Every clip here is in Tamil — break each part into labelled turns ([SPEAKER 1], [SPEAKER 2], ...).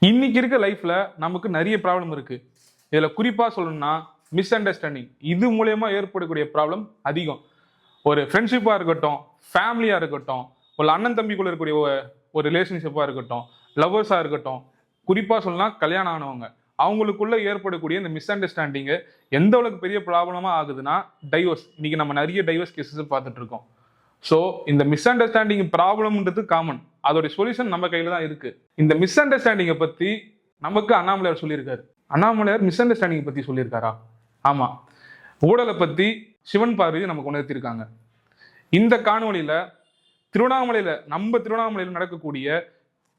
[SPEAKER 1] இன்னைக்கு இருக்க லைஃப்ல நமக்கு நிறைய ப்ராப்ளம் இருக்கு. இதுல குறிப்பா சொல்லணும்னா மிஸ் அண்டர்ஸ்டாண்டிங். இது மூலயமா ஏற்படக்கூடிய ப்ராப்ளம் அதிகம். ஒரு ஃப்ரெண்ட்ஷிப்பா இருக்கட்டும், ஃபேமிலியா இருக்கட்டும், ஒரு அண்ணன் தம்பிக்குள்ள இருக்கக்கூடிய ஒரு ரிலேஷன்ஷிப்பா இருக்கட்டும், லவ்வர்ஸா இருக்கட்டும், குறிப்பா சொல்லலாம் கல்யாணம் ஆனவங்க, அவங்களுக்குள்ள ஏற்படக்கூடிய இந்த மிஸ் அண்டர்ஸ்டாண்டிங் எந்த அளவுக்கு பெரிய ப்ராப்ளமா ஆகுதுன்னா டைவர்ஸ். இன்னைக்கு நம்ம நிறைய டைவர்ஸ் கேசஸ் பார்த்துட்டு இருக்கோம். ஸோ இந்த மிஸ் அண்டர்ஸ்டாண்டிங் ப்ராப்ளம்ன்றது காமன். அதோட சொல்யூஷன் நம்ம கையில தான் இருக்கு. இந்த மிஸ் அண்டர்ஸ்டாண்டிங்கை பத்தி நமக்கு அண்ணாமலையார் சொல்லியிருக்காரு. அண்ணாமலையார் மிஸ் அண்டர்ஸ்டாண்டிங் பத்தி சொல்லியிருக்காரா? ஆமா. ஊழலை பத்தி சிவன் பார்வதி நமக்கு உணர்த்திருக்காங்க. இந்த காணொலியில நம்ம திருவண்ணாமலையில நடக்கக்கூடிய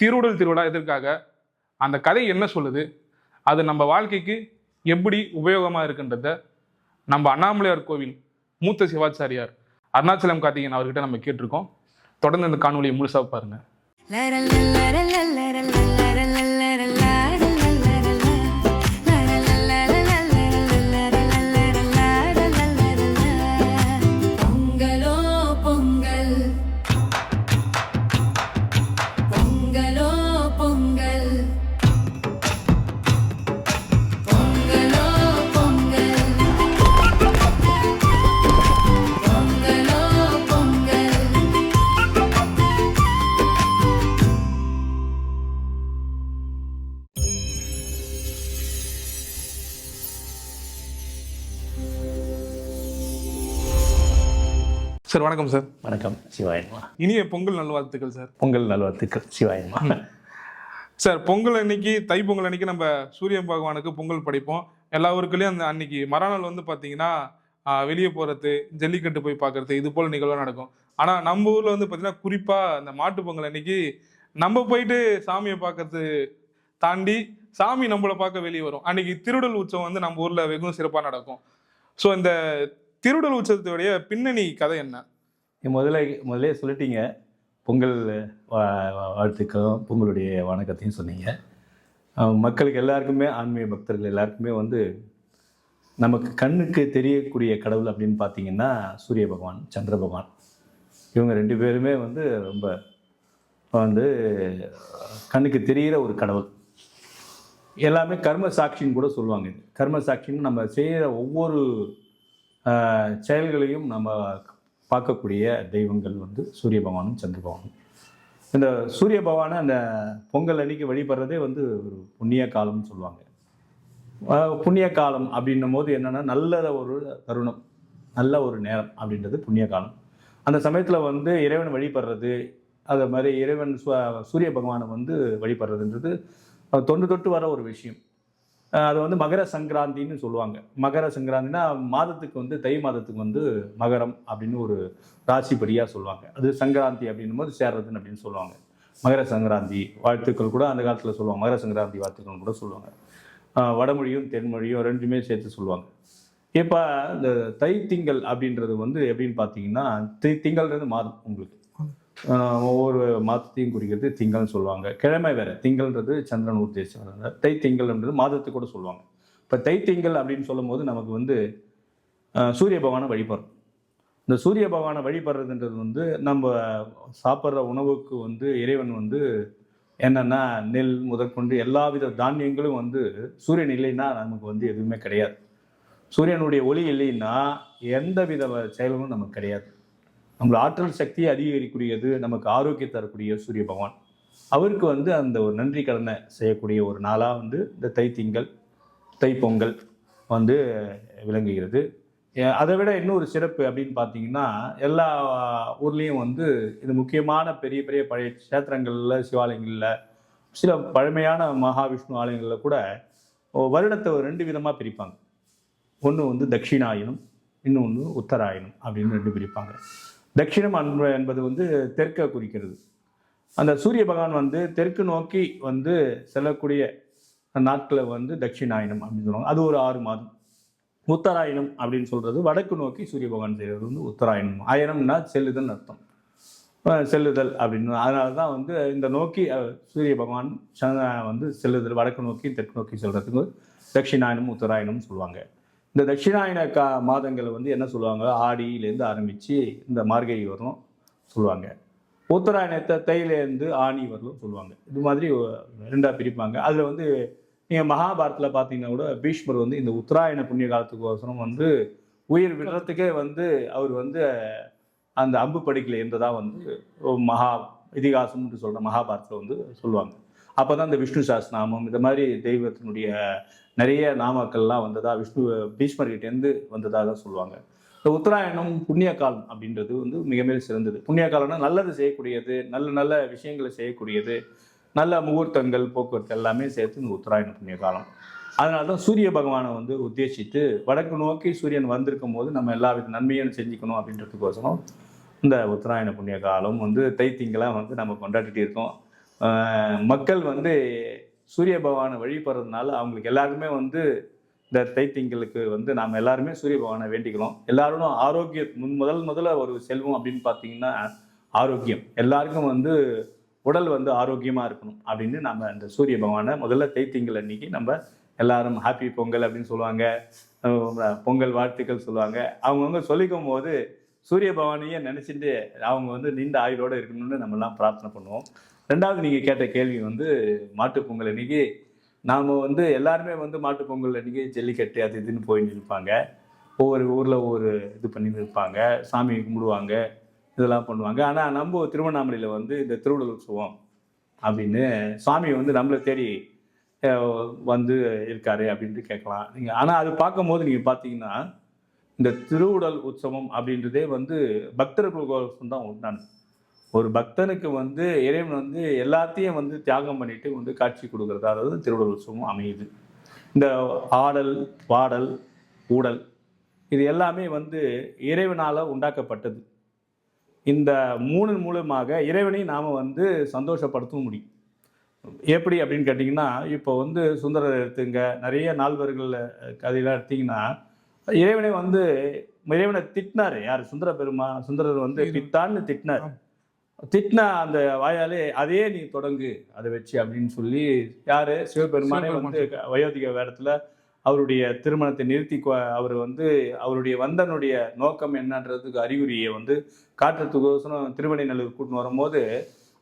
[SPEAKER 1] திருவுடல் திருவிழா எதற்காக, அந்த கதை என்ன சொல்லுது, அது நம்ம வாழ்க்கைக்கு எப்படி உபயோகமா இருக்குன்றத நம்ம அண்ணாமலையார் கோவில் மூத்த சிவாச்சாரியார் அருணாச்சலம் கார்த்திகேயன் அவர்கிட்ட நம்ம கேட்டிருக்கோம். தொடர்ந்து இந்த காணொலியை முழுசா பாருங்க. சார் வணக்கம். சார்
[SPEAKER 2] வணக்கம். சிவாயன்மா.
[SPEAKER 1] இனிய பொங்கல் நல்வாழ்த்துக்கள் சார்.
[SPEAKER 2] பொங்கல் நல்வாழ்த்துக்கள் சிவாயன்மா.
[SPEAKER 1] சார் பொங்கல் அன்னைக்கு, தைப்பொங்கல் அன்னைக்கு நம்ம சூரிய பகவானுக்கு பொங்கல் படைப்போம். எல்லா ஊருக்குள்ளேயும் அந்த அன்னைக்கு மறுநாள் வந்து பார்த்தீங்கன்னா வெளியே போகிறது, ஜல்லிக்கட்டு போய் பார்க்கறது, இது போல் நிகழ்வாக நடக்கும். ஆனால் நம்ம ஊரில் வந்து பார்த்தீங்கன்னா குறிப்பாக அந்த மாட்டு பொங்கல் அன்னைக்கு நம்ம போயிட்டு சாமியை பார்க்கறது தாண்டி சாமி நம்மளை பார்க்க வெளியே வரும். அன்னைக்கு திருடல் உற்சவம் வந்து நம்ம ஊரில் வெகும் சிறப்பாக நடக்கும். ஸோ இந்த திருடல் உற்சவத்துடைய பின்னணி கதை என்ன?
[SPEAKER 2] முதலே சொல்லிட்டீங்க. பொங்கல் வாழ்த்துக்களும் பொங்கலுடைய வணக்கத்தையும் சொன்னீங்க. மக்களுக்கு எல்லாருக்குமே, ஆன்மீக பக்தர்கள் எல்லாருக்குமே வந்து நமக்கு கண்ணுக்கு தெரியக்கூடிய கடவுள் அப்படின்னு பார்த்தீங்கன்னா சூரிய பகவான், சந்திர பகவான். இவங்க ரெண்டு பேருமே வந்து ரொம்ப வந்து கண்ணுக்கு தெரிகிற ஒரு கடவுள். எல்லாமே கர்ம சாட்சின்னு கூட சொல்லுவாங்க. இது கர்ம சாட்சின்னு நம்ம செய்கிற ஒவ்வொரு செயல்களையும் நம்ம பார்க்கக்கூடிய தெய்வங்கள் வந்து சூரிய பகவானும் சந்திர பகவானும். இந்த சூரிய பகவானை அந்த பொங்கல் அன்னைக்கு வழிபடுறதே வந்து ஒரு புண்ணிய காலம்னு சொல்லுவாங்க. புண்ணிய காலம் அப்படின்னும் போது என்னென்னா நல்ல ஒரு தருணம், நல்ல ஒரு நேரம் அப்படின்றது புண்ணிய காலம். அந்த சமயத்தில் வந்து இறைவன் வழிபடுறது, அது மாதிரி இறைவன் சூரிய பகவானை வந்து வழிபடுறதுன்றது தொன்று தொட்டு வர ஒரு விஷயம். அது வந்து மகர சங்கராந்தின்னு சொல்லுவாங்க. மகர சங்கராந்தினா மாதத்துக்கு வந்து தை மாதத்துக்கு வந்து மகரம் அப்படின்னு ஒரு ராசிப்படியாக சொல்லுவாங்க. அது சங்கராந்தி அப்படின்னும் போது சேர்றதுன்னு அப்படின்னு சொல்லுவாங்க. மகர சங்கராந்தி வாழ்த்துக்கள் கூட அந்த காலத்தில் சொல்லுவாங்க. மகர சங்கராந்தி வாழ்த்துக்கள் கூட சொல்லுவாங்க. வடமொழியும் தென்மொழியும் ரெண்டுமே சேர்த்து சொல்லுவாங்க. இப்போ இந்த தை திங்கள் அப்படின்றது வந்து எப்படின்னு பார்த்தீங்கன்னா, திங்கள்ன்றது மாதம். உங்களுக்கு ஒவ்வொரு மாதத்தையும் குறிக்கிறது திங்கள்னு சொல்லுவாங்க. கிழமை வேறு. திங்கள்ன்றது சந்திரன் உத்தேசம். தை திங்கள்ன்றது மாதத்துக்கு கூட சொல்லுவாங்க. இப்போ தை திங்கள் அப்படின்னு சொல்லும் போது நமக்கு வந்து சூரிய பகவானை வழிபடுறோம். இந்த சூரிய பகவானை வழிபடுறதுன்றது வந்து நம்ம சாப்பிட்ற உணவுக்கு வந்து இறைவன் வந்து என்னென்னா நெல் முதற்கொண்டு எல்லா வித தானியங்களும் வந்து சூரியன் இல்லைன்னா நமக்கு வந்து எதுவுமே கிடையாது. சூரியனுடைய ஒளி இல்லைன்னா எந்த வித செயல்களும் நமக்கு கிடையாது. நம்மளோட ஆற்றல் சக்தியை அதிகரிக்கக்கூடியது, நமக்கு ஆரோக்கியம் தரக்கூடிய சூரிய பகவான். அவருக்கு வந்து அந்த ஒரு நன்றி கடனை செய்யக்கூடிய ஒரு நாளாக வந்து இந்த தைத்திங்கள், தைப்பொங்கல் வந்து விளங்குகிறது. அதை விட இன்னொரு சிறப்பு அப்படின்னு பார்த்தீங்கன்னா, எல்லா ஊர்லேயும் வந்து இது முக்கியமான பெரிய பெரிய பழைய கஷேத்திரங்களில், சிவாலயங்களில், சில பழமையான மகாவிஷ்ணு ஆலயங்களில் கூட வருடத்தை ரெண்டு விதமாக பிரிப்பாங்க. ஒன்று வந்து தட்சிணாயனம், இன்னொன்று உத்தராயணம் அப்படின்னு ரெண்டு பிரிப்பாங்க. தட்சிணம் என்பது வந்து தெற்கை குறிக்கிறது. அந்த சூரிய பகவான் வந்து தெற்கு நோக்கி வந்து செல்லக்கூடிய நாட்களை வந்து தட்சிணாயனம் அப்படின்னு சொல்லுவாங்க. அது ஒரு 6 மாதம். உத்தராயணம் அப்படின்னு சொல்றது வடக்கு நோக்கி சூரிய பகவான் செய்கிறது வந்து உத்தராயணம். அயனம்னா செல்லுதல் அர்த்தம். செல்லுதல் அப்படின்னு. அதனால தான் வந்து இந்த நோக்கி சூரிய பகவான் வந்து செல்லுதல், வடக்கு நோக்கி தெற்கு நோக்கி செல்றதுக்கு தட்சிணாயனம் உத்தராயணம் சொல்லுவாங்க. இந்த தட்சிணாயன மாதங்களை வந்து என்ன சொல்லுவாங்க, ஆடியிலேருந்து ஆரம்பித்து இந்த மார்கழி வரும் சொல்லுவாங்க. உத்தராயணத்தை தையிலேருந்து ஆணி வரலும் சொல்லுவாங்க. இது மாதிரி ரெண்டா பிரிப்பாங்க. அதில் வந்து நீங்கள் மகாபாரத்தில் பார்த்தீங்கன்னா கூட பீஷ்மர் வந்து இந்த உத்தராயண புண்ணிய காலத்துக்கோசரம் வந்து உயிர் விடுறதுக்கே வந்து அவர் வந்து அந்த அம்பு படிக்கல இருந்ததா வந்து மகா இதிகாசம்னு சொல்கிற மகாபாரத்தில் வந்து சொல்லுவாங்க. அப்போ தான் இந்த விஷ்ணு சாஸ்திரநாமம் இந்த மாதிரி தெய்வத்தினுடைய நிறைய நாமக்கள்லாம் வந்ததா பீஷ்மர்கிட்டேருந்து வந்ததாக சொல்லுவாங்க. இந்த உத்தராயணம் புண்ணிய காலம் அப்படின்றது வந்து மிக மிக சிறந்தது. புண்ணிய காலம்னா நல்லது செய்யக்கூடியது, நல்ல நல்ல விஷயங்களை செய்யக்கூடியது, நல்ல முகூர்த்தங்கள் போக்குவரத்து எல்லாமே சேர்த்து இந்த உத்தராயண புண்ணிய காலம். அதனால தான் சூரிய பகவானை வந்து உத்தேசித்து வடக்கு நோக்கி சூரியன் வந்திருக்கும் போது நம்ம எல்லா வித நன்மையும் செஞ்சுக்கணும் அப்படின்றதுக்கோசரம் இந்த உத்தராயண புண்ணிய காலம் வந்து தைத்திங்களாக வந்து நம்ம கொண்டாடிட்டு இருக்கோம். மக்கள் வந்து சூரிய பகவானை வழிபடுறதுனால அவங்களுக்கு எல்லாருக்குமே வந்து இந்த தைத்திங்களுக்கு வந்து நாம் எல்லாருமே சூரிய பகவானை வேண்டிக்கிறோம். எல்லாரும் ஆரோக்கிய முதல்ல ஒரு செல்வம் அப்படின்னு பார்த்தீங்கன்னா ஆரோக்கியம். எல்லாருக்கும் வந்து உடல் வந்து ஆரோக்கியமாக இருக்கணும் அப்படின்னு நம்ம இந்த சூரிய பகவானை முதல்ல தைத்திங்கள் அன்னைக்கு நம்ம எல்லாரும் ஹாப்பி பொங்கல் அப்படின்னு சொல்லுவாங்க, பொங்கல் வாழ்த்துக்கள் சொல்லுவாங்க. அவங்கவுங்க சொல்லிக்கும் போது சூரிய பகவானையே நினச்சிட்டு அவங்க வந்து நீண்ட ஆயுளோடு இருக்கணும்னு நம்மலாம் பிரார்த்தனை பண்ணுவோம். ரெண்டாவது நீங்கள் கேட்ட கேள்வி வந்து மாட்டுப் பொங்கல் அன்னைக்கு நாம் வந்து எல்லாருமே வந்து மாட்டுப் பொங்கல் அன்றைக்கி ஜல்லிக்கட்டு அது இதுன்னு போய் நிற்பாங்க. ஒவ்வொரு ஊரில் ஒவ்வொரு இது பண்ணி நிற்பாங்க, சாமி கும்பிடுவாங்க, இதெல்லாம் பண்ணுவாங்க. ஆனால் நம்ம திருவண்ணாமலையில் வந்து இந்த திருவுடல் உற்சவம் அப்படின்னு சாமி வந்து நம்மளை தேடி வந்து இருக்காரு அப்படின்ட்டு கேட்கலாம் நீங்கள். ஆனால் அது பார்க்கும்போது நீங்கள் பார்த்தீங்கன்னா இந்த திருவுடல் உற்சவம் அப்படின்றதே வந்து பக்தர்களுக்கோசம் தான் உண்டானது. ஒரு பக்தனுக்கு வந்து இறைவன் வந்து எல்லாத்தையும் வந்து தியாகம் பண்ணிட்டு வந்து காட்சி கொடுக்குறது, அதாவது திருவுடல் உற்சவம் அமையுது. இந்த ஆடல் பாடல் ஊடல் இது எல்லாமே வந்து இறைவனால் உண்டாக்கப்பட்டது. இந்த மூலமாக இறைவனை நாம் வந்து சந்தோஷப்படுத்த முடியும். எப்படி அப்படின்னு கேட்டிங்கன்னா, இப்போ வந்து சுந்தரர் எடுத்துங்க, நிறைய நால்வர்கள் கதையெல்லாம் எடுத்திங்கன்னா இறைவனை திட்டினார். யார்? சுந்தரர் வந்து பித்தான்னு திட்டினார். திட்டினா அந்த வாயாலே அதே நீ தொடங்கு அதை வச்சு அப்படின்னு சொல்லி யாரு? சிவபெருமானே வந்து வயோதிக வேடத்துல அவருடைய திருமணத்தை நிறுத்தி அவர் வந்து அவருடைய வந்தனுடைய நோக்கம் என்னன்றதுக்கு அறிகுறியை வந்து காட்டுறதுக்கோசரம் திருவெண்ணெய்நல்லூர் கூட்டின்னு வரும்போது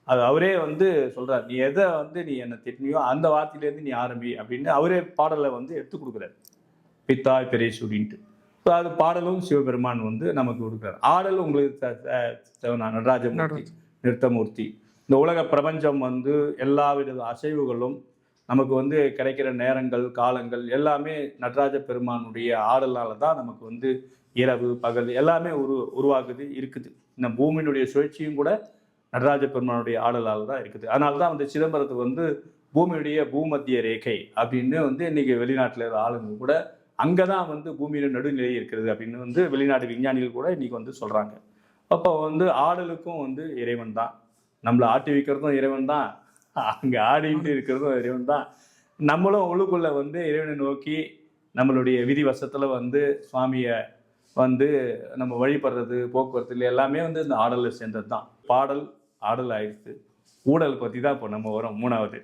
[SPEAKER 2] அது அவரே வந்து சொல்றார், நீ எதை வந்து நீ என்னை திட்டினியோ அந்த வார்த்தையிலேருந்து நீ ஆரம்பி அப்படின்னு அவரே பாடலை வந்து எடுத்து கொடுக்குறாரு, பித்தாய் பெரேஷ் அப்படின்ட்டு. ஸோ அது பாடலும் சிவபெருமான் வந்து நமக்கு கொடுக்குறாரு. ஆடல் உங்களுக்கு நடராஜமூர்த்தி, நிறுத்தமூர்த்தி. இந்த உலக பிரபஞ்சம் வந்து எல்லா வித அசைவுகளும் நமக்கு வந்து கிடைக்கிற நேரங்கள் காலங்கள் எல்லாமே நடராஜ பெருமானுடைய ஆடலால் தான் நமக்கு வந்து இரவு பகல் எல்லாமே உருவாகுது இருக்குது. இந்த பூமியினுடைய சுழற்சியும் கூட நடராஜ பெருமானுடைய ஆடலால் தான் இருக்குது. அதனால தான் வந்து சிதம்பரத்துக்கு வந்து பூமியுடைய பூமத்திய ரேகை அப்படின்னு வந்து இன்னைக்கு வெளிநாட்டில் இருக்கிற ஆளுங்க கூட அங்கே தான் வந்து பூமியில நடுநிலை இருக்கிறது அப்படின்னு வந்து வெளிநாட்டு விஞ்ஞானிகள் கூட இன்னைக்கு வந்து சொல்கிறாங்க. அப்போ வந்து ஆடலுக்கும் வந்து இறைவன் தான், நம்மளை ஆட்டி வைக்கிறதும் இறைவன் தான், அங்கே ஆடிட்டு இருக்கிறதும் இறைவன் தான். நம்மளும் உள்ளுக்குள்ளே வந்து இறைவனை நோக்கி நம்மளுடைய விதி வசத்தில் வந்து சுவாமியை வந்து நம்ம வழிபடுறது போக்குவரத்துல எல்லாமே வந்து இந்த ஆடலில் சேர்ந்தது தான். பாடல் ஆடல் ஆயிடுச்சு. ஊடல் பற்றி தான் இப்போ நம்ம வரோம். மூணாவது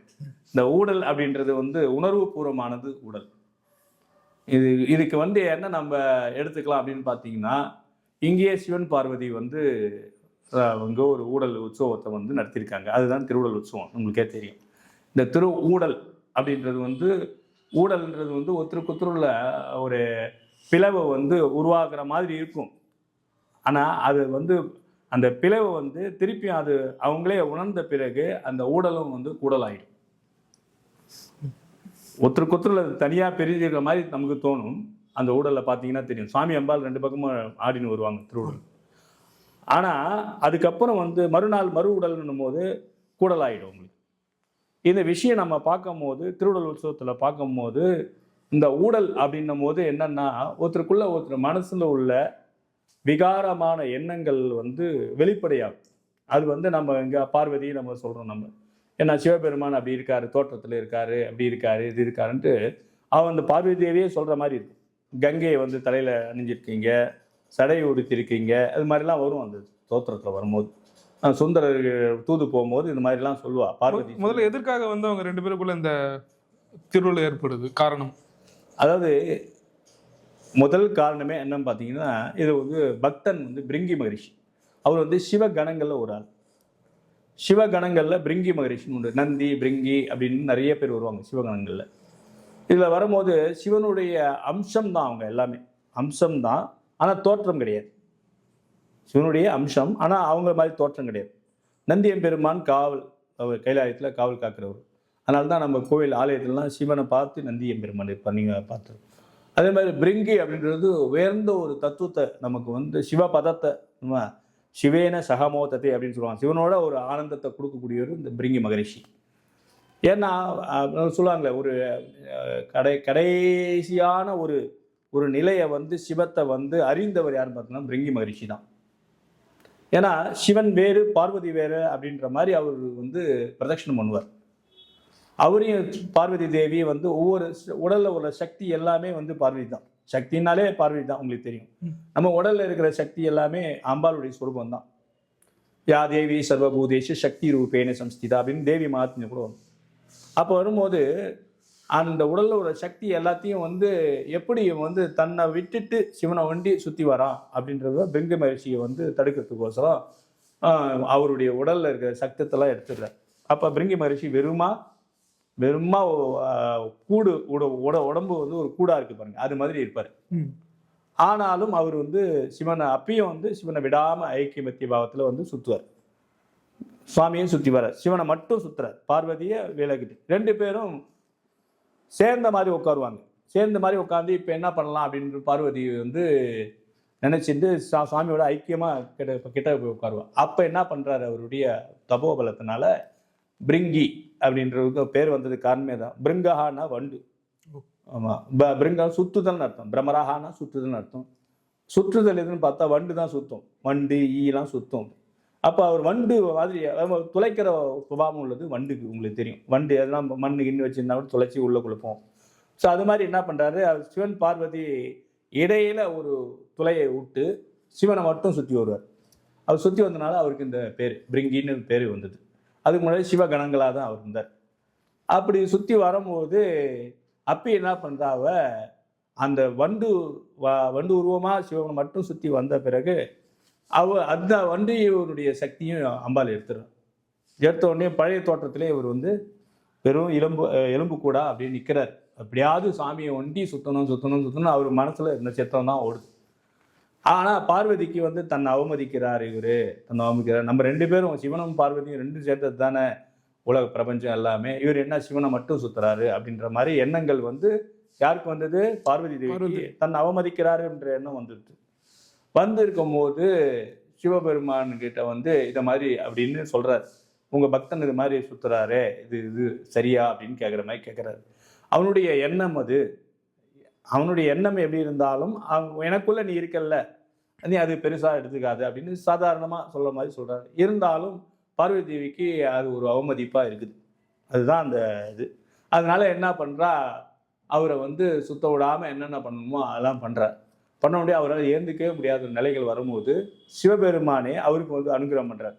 [SPEAKER 2] இந்த ஊடல் அப்படின்றது வந்து உணர்வு பூர்வமானது ஊடல். இதுக்கு வந்து என்ன நம்ம எடுத்துக்கலாம் அப்படின்னு பார்த்தீங்கன்னா, இங்கேயே சிவன் பார்வதி வந்து அங்கே ஒரு ஊடல் உற்சவத்தை வந்து நடத்தியிருக்காங்க. அதுதான் திருவுடல் உற்சவம். உங்களுக்கே தெரியும். இந்த ஊடல் அப்படின்றது வந்து ஊடல்ன்றது வந்து ஒருத்தருக்குள்ள ஒரு பிளவை வந்து உருவாக்குற மாதிரி இருக்கும். ஆனால் அது வந்து அந்த பிளவை வந்து திருப்பி அது அவங்களே உணர்ந்த பிறகு அந்த ஊடலும் வந்து கூடலாயிடும். ஒருத்தருக்குள்ள தனியாக பிரிஞ்சிருக்கிற மாதிரி நமக்கு தோணும். அந்த ஊடலில் பார்த்தீங்கன்னா தெரியும், சாமி அம்பாள் ரெண்டு பக்கமும் ஆடின்னு வருவாங்க திருவுடல். ஆனால் அதுக்கப்புறம் வந்து மறுநாள் மறு உடல்னும் போது கூடலாயிடும் உங்களுக்கு. இந்த விஷயம் நம்ம பார்க்கும் போது திருவுடல் உற்சவத்தில் பார்க்கும் போது இந்த ஊடல் அப்படின்னும் போது என்னன்னா, ஒருத்தருக்குள்ள ஒருத்தர் மனசுல உள்ள விகாரமான எண்ணங்கள் வந்து வெளிப்படையாகும். அது வந்து நம்ம இங்கே பார்வதி நம்ம சொல்கிறோம். நம்ம ஏன்னா சிவபெருமான் அப்படி இருக்காரு, தோற்றத்தில் இருக்காரு, அப்படி இருக்காரு, இது இருக்காருன்ட்டு அவன் அந்த பார்வதி தேவியே சொல்கிற மாதிரி இருக்கும். கங்கையை வந்து தலையில் அணிஞ்சிருக்கீங்க, சடையை உடுத்திருக்கீங்க, அது மாதிரிலாம் வரும் அந்த தோற்றத்தில் வரும்போது. சுந்தரர் தூது போகும்போது இந்த மாதிரிலாம் சொல்லுவா பார்வதி.
[SPEAKER 1] முதல்ல எதற்காக வந்து அவங்க ரெண்டு பேருக்குள்ள இந்த திருவிழா ஏற்படுது காரணம்?
[SPEAKER 2] அதாவது முதல் காரணமே என்னன்னு பார்த்தீங்கன்னா, இது வந்து பக்தன் வந்து பிரிங்கி மகரிஷி, அவர் வந்து சிவ கணங்களில் ஒரு ஆள். சிவகணங்கள்ல பிரிங்கி மகரிஷின்னு உண்டு. நந்தி, பிரிங்கி அப்படின்னு நிறைய பேர் வருவாங்க சிவகணங்கள்ல. இதுல வரும்போது சிவனுடைய அம்சம் தான் அவங்க எல்லாமே. அம்சம் தான், ஆனா தோற்றம் கிடையாது. சிவனுடைய அம்சம், ஆனா அவங்க மாதிரி தோற்றம் கிடையாது. நந்தியம்பெருமான் காவல், அவர் கைலாயத்துல காவல் காக்கிறவர். அதனால தான் நம்ம கோவில் ஆலயத்திலலாம் சிவனை பார்த்து நந்தியம்பெருமான் இருப்பார், நீங்க பார்த்து. அதே மாதிரி பிரிங்கி அப்படின்றது உயர்ந்த ஒரு தத்துவத்தை நமக்கு வந்து சிவபதத்தை சிவேன சகமோதத்தை அப்படின்னு சொல்லுவாங்க. சிவனோட ஒரு ஆனந்தத்தை கொடுக்கக்கூடியவர் இந்த பிரிங்கி மகரிஷி. ஏன்னா சொல்லுவாங்களே, ஒரு கடைசியான ஒரு ஒரு நிலையை வந்து சிவத்தை வந்து அறிந்தவர் யாருன்னு பார்த்தீங்கன்னா பிரிங்கி மகரிஷி தான். ஏன்னா சிவன் வேறு பார்வதி வேறு அப்படின்ற மாதிரி அவர் வந்து பிரதட்சணம் பண்ணுவார். அவரையும் பார்வதி தேவி வந்து ஒவ்வொரு உடல்ல உள்ள சக்தி எல்லாமே வந்து பார்வதி தான். சக்தினாலே பார்வதி தான், உங்களுக்கு தெரியும். நம்ம உடல்ல இருக்கிற சக்தி எல்லாமே அம்பாளுடைய சுரூபம் தான். யா தேவி சர்வபூதேஷு சக்தி ரூபேன சம்ஸ்திதா அப்படின்னு தேவி மகாத்மியம் கூட வரும். அப்போ வரும்போது அந்த உடல்ல உள்ள சக்தி எல்லாத்தையும் வந்து எப்படி வந்து தன்னை விட்டுட்டு சிவனை வண்டி சுத்தி வரான் அப்படின்றத பிரிங்கி மகரிஷியை வந்து தடுக்கிறதுக்கோசரம் அவருடைய உடல்ல இருக்கிற சக்தத்தெல்லாம் எடுத்துடுறார். அப்ப பிரிங்கி மகரிஷி வெறுமா கூடு உடம்பு வந்து ஒரு கூடா இருக்கு பாருங்க, அது மாதிரி இருப்பாரு. ஆனாலும் அவர் வந்து சிவனை அப்பயும் வந்து சிவனை விடாம ஐக்கியமத்திய பாவத்துல வந்து சுத்துவார். சுவாமியும் சுத்தி வர, சிவனை மட்டும் சுத்துறார், பார்வதியை விலகிட்டு. ரெண்டு பேரும் சேர்ந்த மாதிரி உட்காருவாங்க. சேர்ந்த மாதிரி உட்காந்து இப்ப என்ன பண்ணலாம் அப்படின்னு பார்வதி வந்து நினைச்சிட்டு சுவாமியோட ஐக்கியமா கிட்ட போய் உட்காருவா. அப்ப என்ன பண்றாரு, அவருடைய தபோபலத்தினால பிரிங்கி அப்படின்றதுக்கு பேர் வந்தது காரணமே தான். பிருங்கஹானா வண்டு. ஆமா, பிருங்கா சுத்துதல்னு அர்த்தம். பிரமரஹானா சுத்துதல்னு அர்த்தம். சுற்றுதல் எதுன்னு பார்த்தா வண்டு தான் சுத்தும். வண்டு ஈலாம் சுத்தும். அப்ப அவர் வண்டு மாதிரி துளைக்கிற சுபாவம் உள்ளது வண்டுக்கு, உங்களுக்கு தெரியும். வண்டு எதெல்லாம் மண்ணு கிண்ணு வச்சிருந்தா கூட துளைச்சி உள்ள குழப்போம். ஸோ அது மாதிரி என்ன பண்றாரு, சிவன் பார்வதி இடையில ஒரு துளையை விட்டு சிவனை மட்டும் சுத்தி வருவார். அவர் சுத்தி வந்தனால அவருக்கு இந்த பேர் பிரிங்கின்னு பேர் வந்தது. அதுக்கு முன்னாடி சிவகணங்களாக தான் அவர் இருந்தார். அப்படி சுற்றி வரும்போது அப்பி என்ன பண்ணுறாவ, அந்த வண்டு உருவமாக சிவனை மட்டும் சுற்றி வந்த பிறகு அந்த வண்டியுடைய சக்தியும் அம்பாள் எடுத்துடுறார். எடுத்த உடனே பழைய தோற்றத்திலே இவர் வந்து வெறும் எலும்பு கூடா அப்படியே நிற்கிறார். அப்படியாவது சாமியை ஒண்டி சுத்தணும் அவர் மனசில் இந்த சித்திரம் தான் ஓடுது. ஆனா பார்வதிக்கு வந்து தன்னை அவமதிக்கிறார். தன்னை அவமதிக்கிறார். நம்ம ரெண்டு பேரும் சிவனும் பார்வதியும் ரெண்டும் சேர்ந்தது தானே உலக பிரபஞ்சம் எல்லாமே. இவர் என்ன சிவனை மட்டும் சுத்துறாரு அப்படின்ற மாதிரி எண்ணங்கள் வந்து யாருக்கு வந்தது, பார்வதி தேவிக்கு தன்னை அவமதிக்கிறாரு என்ற எண்ணம் வந்து இருக்கும் போது சிவபெருமான் கிட்ட வந்து இதை மாதிரி அப்படின்னு சொல்றாரு. உங்க பக்தன் இது மாதிரி சுத்துறாரே, இது சரியா அப்படின்னு கேட்குற மாதிரி கேட்கிறாரு. அவனுடைய எண்ணம் அது. அவனுடைய எண்ணம் எப்படி இருந்தாலும் எனக்குள்ள நீ இருக்கல்ல, நீ அது பெருசா எடுத்துக்காது அப்படின்னு சாதாரணமா சொல்ற மாதிரி சொல்றாரு. இருந்தாலும் பார்வதி தேவிக்கு அது ஒரு அவமதிப்பா இருக்குது. அதுதான் அந்த இது. அதனால என்ன பண்றா, அவரை வந்து சுத்த விடாம என்னென்ன பண்ணணுமோ அதெல்லாம் பண்றார். பண்ண முடியாது, அவரால் ஏந்துக்கவே முடியாத நிலைகள் வரும்போது சிவபெருமானே அவருக்கு வந்து அனுகிரகம் பண்றார்.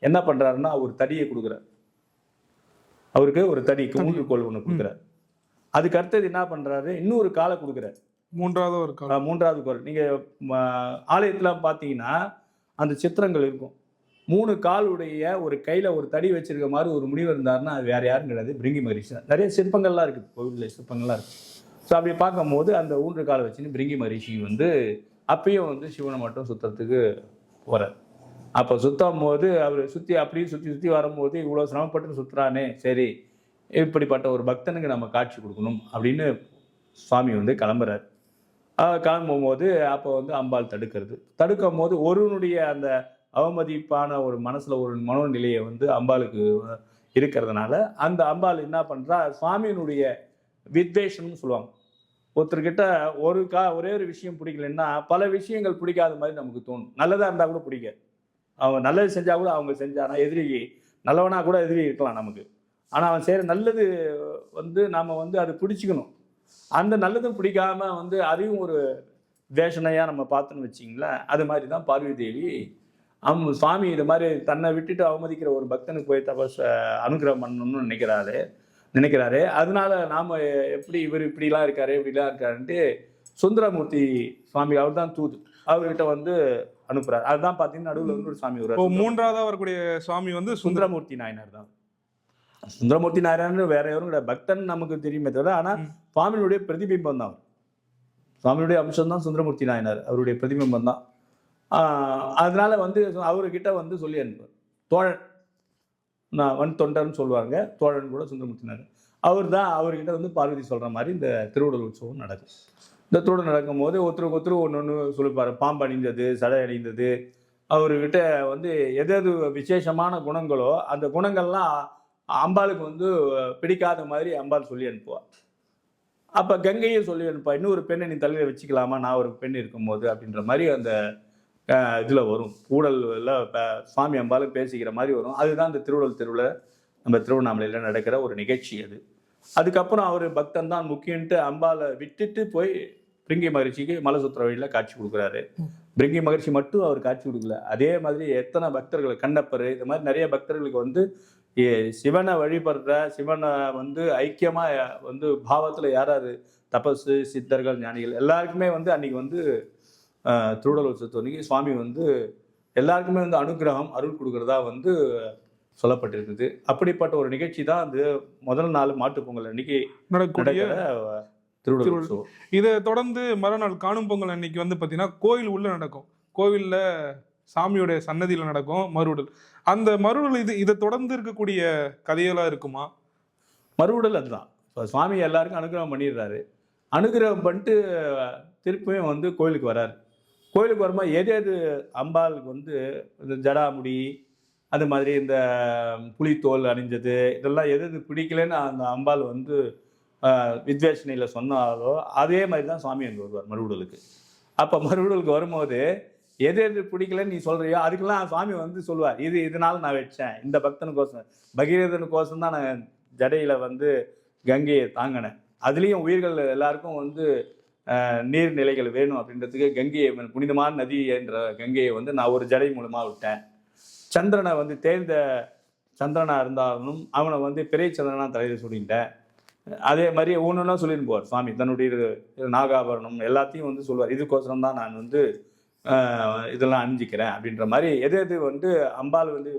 [SPEAKER 2] என்ன பண்றாருன்னா, ஒரு தடியை கொடுக்குறார். அவருக்கு ஒரு தடிக்கு ஊன்றுகோல் ஒன்று கொடுக்குறார். அதுக்கு அடுத்தது என்ன பண்றாரு, இன்னொரு காலை கொடுக்குறாரு. மூன்றாவது கோல். நீங்க ஆலயத்துல பாத்தீங்கன்னா அந்த சித்திரங்கள் இருக்கும். 3 காலுடைய ஒரு கையில ஒரு தடி வச்சிருக்க மாதிரி ஒரு முனிவர் இருந்தாருன்னா அது வேற யாரும் கிடையாது, பிரிங்கி மகரிஷி தான். நிறைய சிற்பங்கள்லாம் இருக்குது, கோவிலில் சிற்பங்கள்லாம் இருக்கு. ஸோ அப்படி பார்க்கும்போது அந்த ஊன்று காலை வச்சுன்னு பிரிங்கி மகரிஷி வந்து அப்பயும் வந்து சிவனை மட்டும் சுத்தறதுக்கு போறார். அப்போ சுத்தும் போது அவர் அப்படியே சுற்றி வரும்போது இவ்வளோ சிரமப்பட்டு சுற்றுறானே, சரி இப்படிப்பட்ட ஒரு பக்தனுக்கு நம்ம காட்சி கொடுக்கணும் அப்படின்னு சுவாமி வந்து கிளம்புறார். கிளம்பும்போது அப்போ வந்து அம்பாள் தடுக்கும் போது ஒருவனுடைய அந்த அவமதிப்பான ஒரு மனசுல ஒரு மனோநிலையை வந்து அம்பாளுக்கு இருக்கிறதுனால அந்த அம்பாள் என்ன பண்றா, சுவாமியினுடைய வித்வேஷம்னு சொல்லுவாங்க. ஒருத்தர்கிட்ட ஒரே ஒரு விஷயம் பிடிக்கலன்னா பல விஷயங்கள் பிடிக்காத மாதிரி நமக்கு தோணும். நல்லதா இருந்தா கூட பிடிக்காது. அவங்க நல்லது செஞ்சா கூட அவங்க செஞ்சானா எதிரி, நல்லவனா கூட எதிரி இருக்கலாம் நமக்கு. ஆனா அவன் செய்யற நல்லது வந்து நாம வந்து அது பிடிச்சிக்கணும். அந்த நல்லதும் பிடிக்காம வந்து அதையும் ஒரு வேஷனையா நம்ம பார்த்தோன்னு வச்சிங்களேன். அது மாதிரி தான் பார்வதி தேவி சுவாமி இது மாதிரி தன்னை விட்டுட்டு அவமதிக்கிற ஒரு பக்தனுக்கு போய் அனுகிரகம் பண்ணணும்னு நினைக்கிறாரு. அதனால நாம எப்படி இவர் இப்படிலாம் இருக்காருன்ட்டு சுந்தரமூர்த்தி சுவாமி அவர் தான் தூது. அவர்கிட்ட வந்து அனுப்புறாரு. அதுதான் பாத்தீங்கன்னா நடுவுல வந்து ஒரு சாமி
[SPEAKER 1] இப்போ
[SPEAKER 2] வருவார்.
[SPEAKER 1] மூன்றாவதா வரக்கூடிய சுவாமி வந்து
[SPEAKER 2] சுந்தரமூர்த்தி நாயனார் தான். சுந்தரமூர்த்தி நாயனார் வேற யாரும் கிடையாது, பக்தன் நமக்கு தெரியுமே தவிர, ஆனா சுவாமியுடைய பிரதிபிம்பம் தான். சுவாமியுடைய அம்சம் தான் சுந்தரமூர்த்தி நாயனார், அவருடைய பிரதிபிம்பம் தான். அதனால வந்து அவர்கிட்ட வந்து சொல்லி அனுப்புவார். தோழன், நான் வன் தொண்டர்னு சொல்லுவாங்க, தோழன் கூட சுந்தரமூர்த்தி நாயனார். அவர் தான் அவர்கிட்ட வந்து பார்வதி சொல்ற மாதிரி இந்த திருவுடல் உற்சவம் நடக்கும். இந்த திருவுடல் நடக்கும் போது ஒருத்தருக்கு ஒருத்தர் ஒன்று சொல்லிப்பாரு. பாம்பு அணிந்தது, சடை அணிந்தது, அவர்கிட்ட வந்து எது விசேஷமான குணங்களோ அந்த குணங்கள்லாம் அம்பாளுக்கு வந்து பிடிக்காத மாதிரி அம்பாள் சொல்லி அனுப்புவாள். அப்போ கங்கையும் சொல்லி அனுப்பா, இன்னொரு பெண்ணை நீ தலையில் வச்சுக்கலாமா, நான் ஒரு பெண் இருக்கும்போது அப்படின்ற மாதிரி அந்த இதில் வரும். ஊழலில் சுவாமி அம்பாலும் பேசிக்கிற மாதிரி வரும். அதுதான் இந்த திருவிழா நம்ம திருவண்ணாமலையில் நடக்கிற ஒரு நிகழ்ச்சி அது. அதுக்கப்புறம் அவர் பக்தன் தான் முக்கியன்ட்டு அம்பாலை விட்டுட்டு போய் பிரிங்கி மகிழ்ச்சிக்கு மலை சுற்றுற வழியில் காட்சி கொடுக்குறாரு. பிரிங்கி மகிழ்ச்சி மட்டும் அவர் காட்சி கொடுக்கல, அதே மாதிரி எத்தனை பக்தர்கள், கண்ணப்பர், இது மாதிரி நிறைய பக்தர்களுக்கு வந்து சிவனை வழிபடுற, சிவனை வந்து ஐக்கியமாக வந்து பாவத்தில் யாராரு தபசு, சித்தர்கள், ஞானிகள் எல்லாருக்குமே வந்து அன்னைக்கு வந்து திருவுடல் உற்சவத்தன்னைக்கு சுவாமி வந்து எல்லாருக்குமே வந்து அனுகிரகம், அருள் கொடுக்குறதா வந்து சொல்லப்பட்டிருக்குது. அப்படிப்பட்ட ஒரு நிகழ்ச்சி தான் அது முதல் நாள் மாட்டுப் பொங்கல் அன்னைக்கு நடக்கிற திருவுடல் உற்சவம்.
[SPEAKER 1] இதை தொடர்ந்து மறுநாள் காணும் பொங்கல் அன்னைக்கு வந்து பார்த்தீங்கன்னா கோயில் உள்ள நடக்கும். கோவிலில் சாமியோடைய சன்னதியில் நடக்கும் மறுவுடல். அந்த மறுவுடல் இதை தொடர்ந்து இருக்கக்கூடிய கதையெல்லாம் இருக்குமா?
[SPEAKER 2] மறுவுடல் அதுதான். இப்போ சுவாமி எல்லாருக்கும் அனுகிரகம் பண்ணிடுறாரு. அனுகிரகம் பண்ணிட்டு திருப்பியும் வந்து கோயிலுக்கு வராரு. கோயிலுக்கு வரும்போது எது அம்பாளுக்கு வந்து இந்த ஜடாமுடி, அது மாதிரி இந்த புலித்தோல் அணிஞ்சது, இதெல்லாம் எது பிடிக்கலன்னு அந்த அம்பாள் வந்து வித்வேஷனையில் சொன்னாலோ அதே மாதிரி தான் சுவாமி அங்கே வருவார் மறுவுடலுக்கு. அப்போ மறுவுடலுக்கு வரும்போது எது பிடிக்கலன்னு நீ சொல்றியோ அதுக்கெல்லாம் சுவாமி வந்து சொல்லுவார், இதனால நான் வச்சேன், இந்த பக்தனுக்கோசம், பகீரதனுக்கோசம் தான் நான் ஜடையில வந்து கங்கையை தாங்கினேன். அதுலேயும் உயிர்கள் எல்லாருக்கும் வந்து நீர்நிலைகள் வேணும் அப்படின்றதுக்கு கங்கையை, புனிதமான நதி என்ற கங்கையை வந்து நான் ஒரு ஜடை மூலமா விட்டேன். சந்திரனை வந்து தேர்ந்த சந்திரனா இருந்தாலும் அவனை வந்து பிறை சந்திரனா தலையில் சொல்லிட்டேன். அதே மாதிரி ஒன்றுன்னா சொல்லிட்டு போவார் சுவாமி. தன்னுடைய நாகாபரணம் எல்லாத்தையும் வந்து சொல்லுவார், இதுக்கோசரம் தான் நான் வந்து இதெல்லாம் அணிஞ்சிக்கிறேன் அப்படின்ற மாதிரி. எது வந்து அம்பாள் வந்து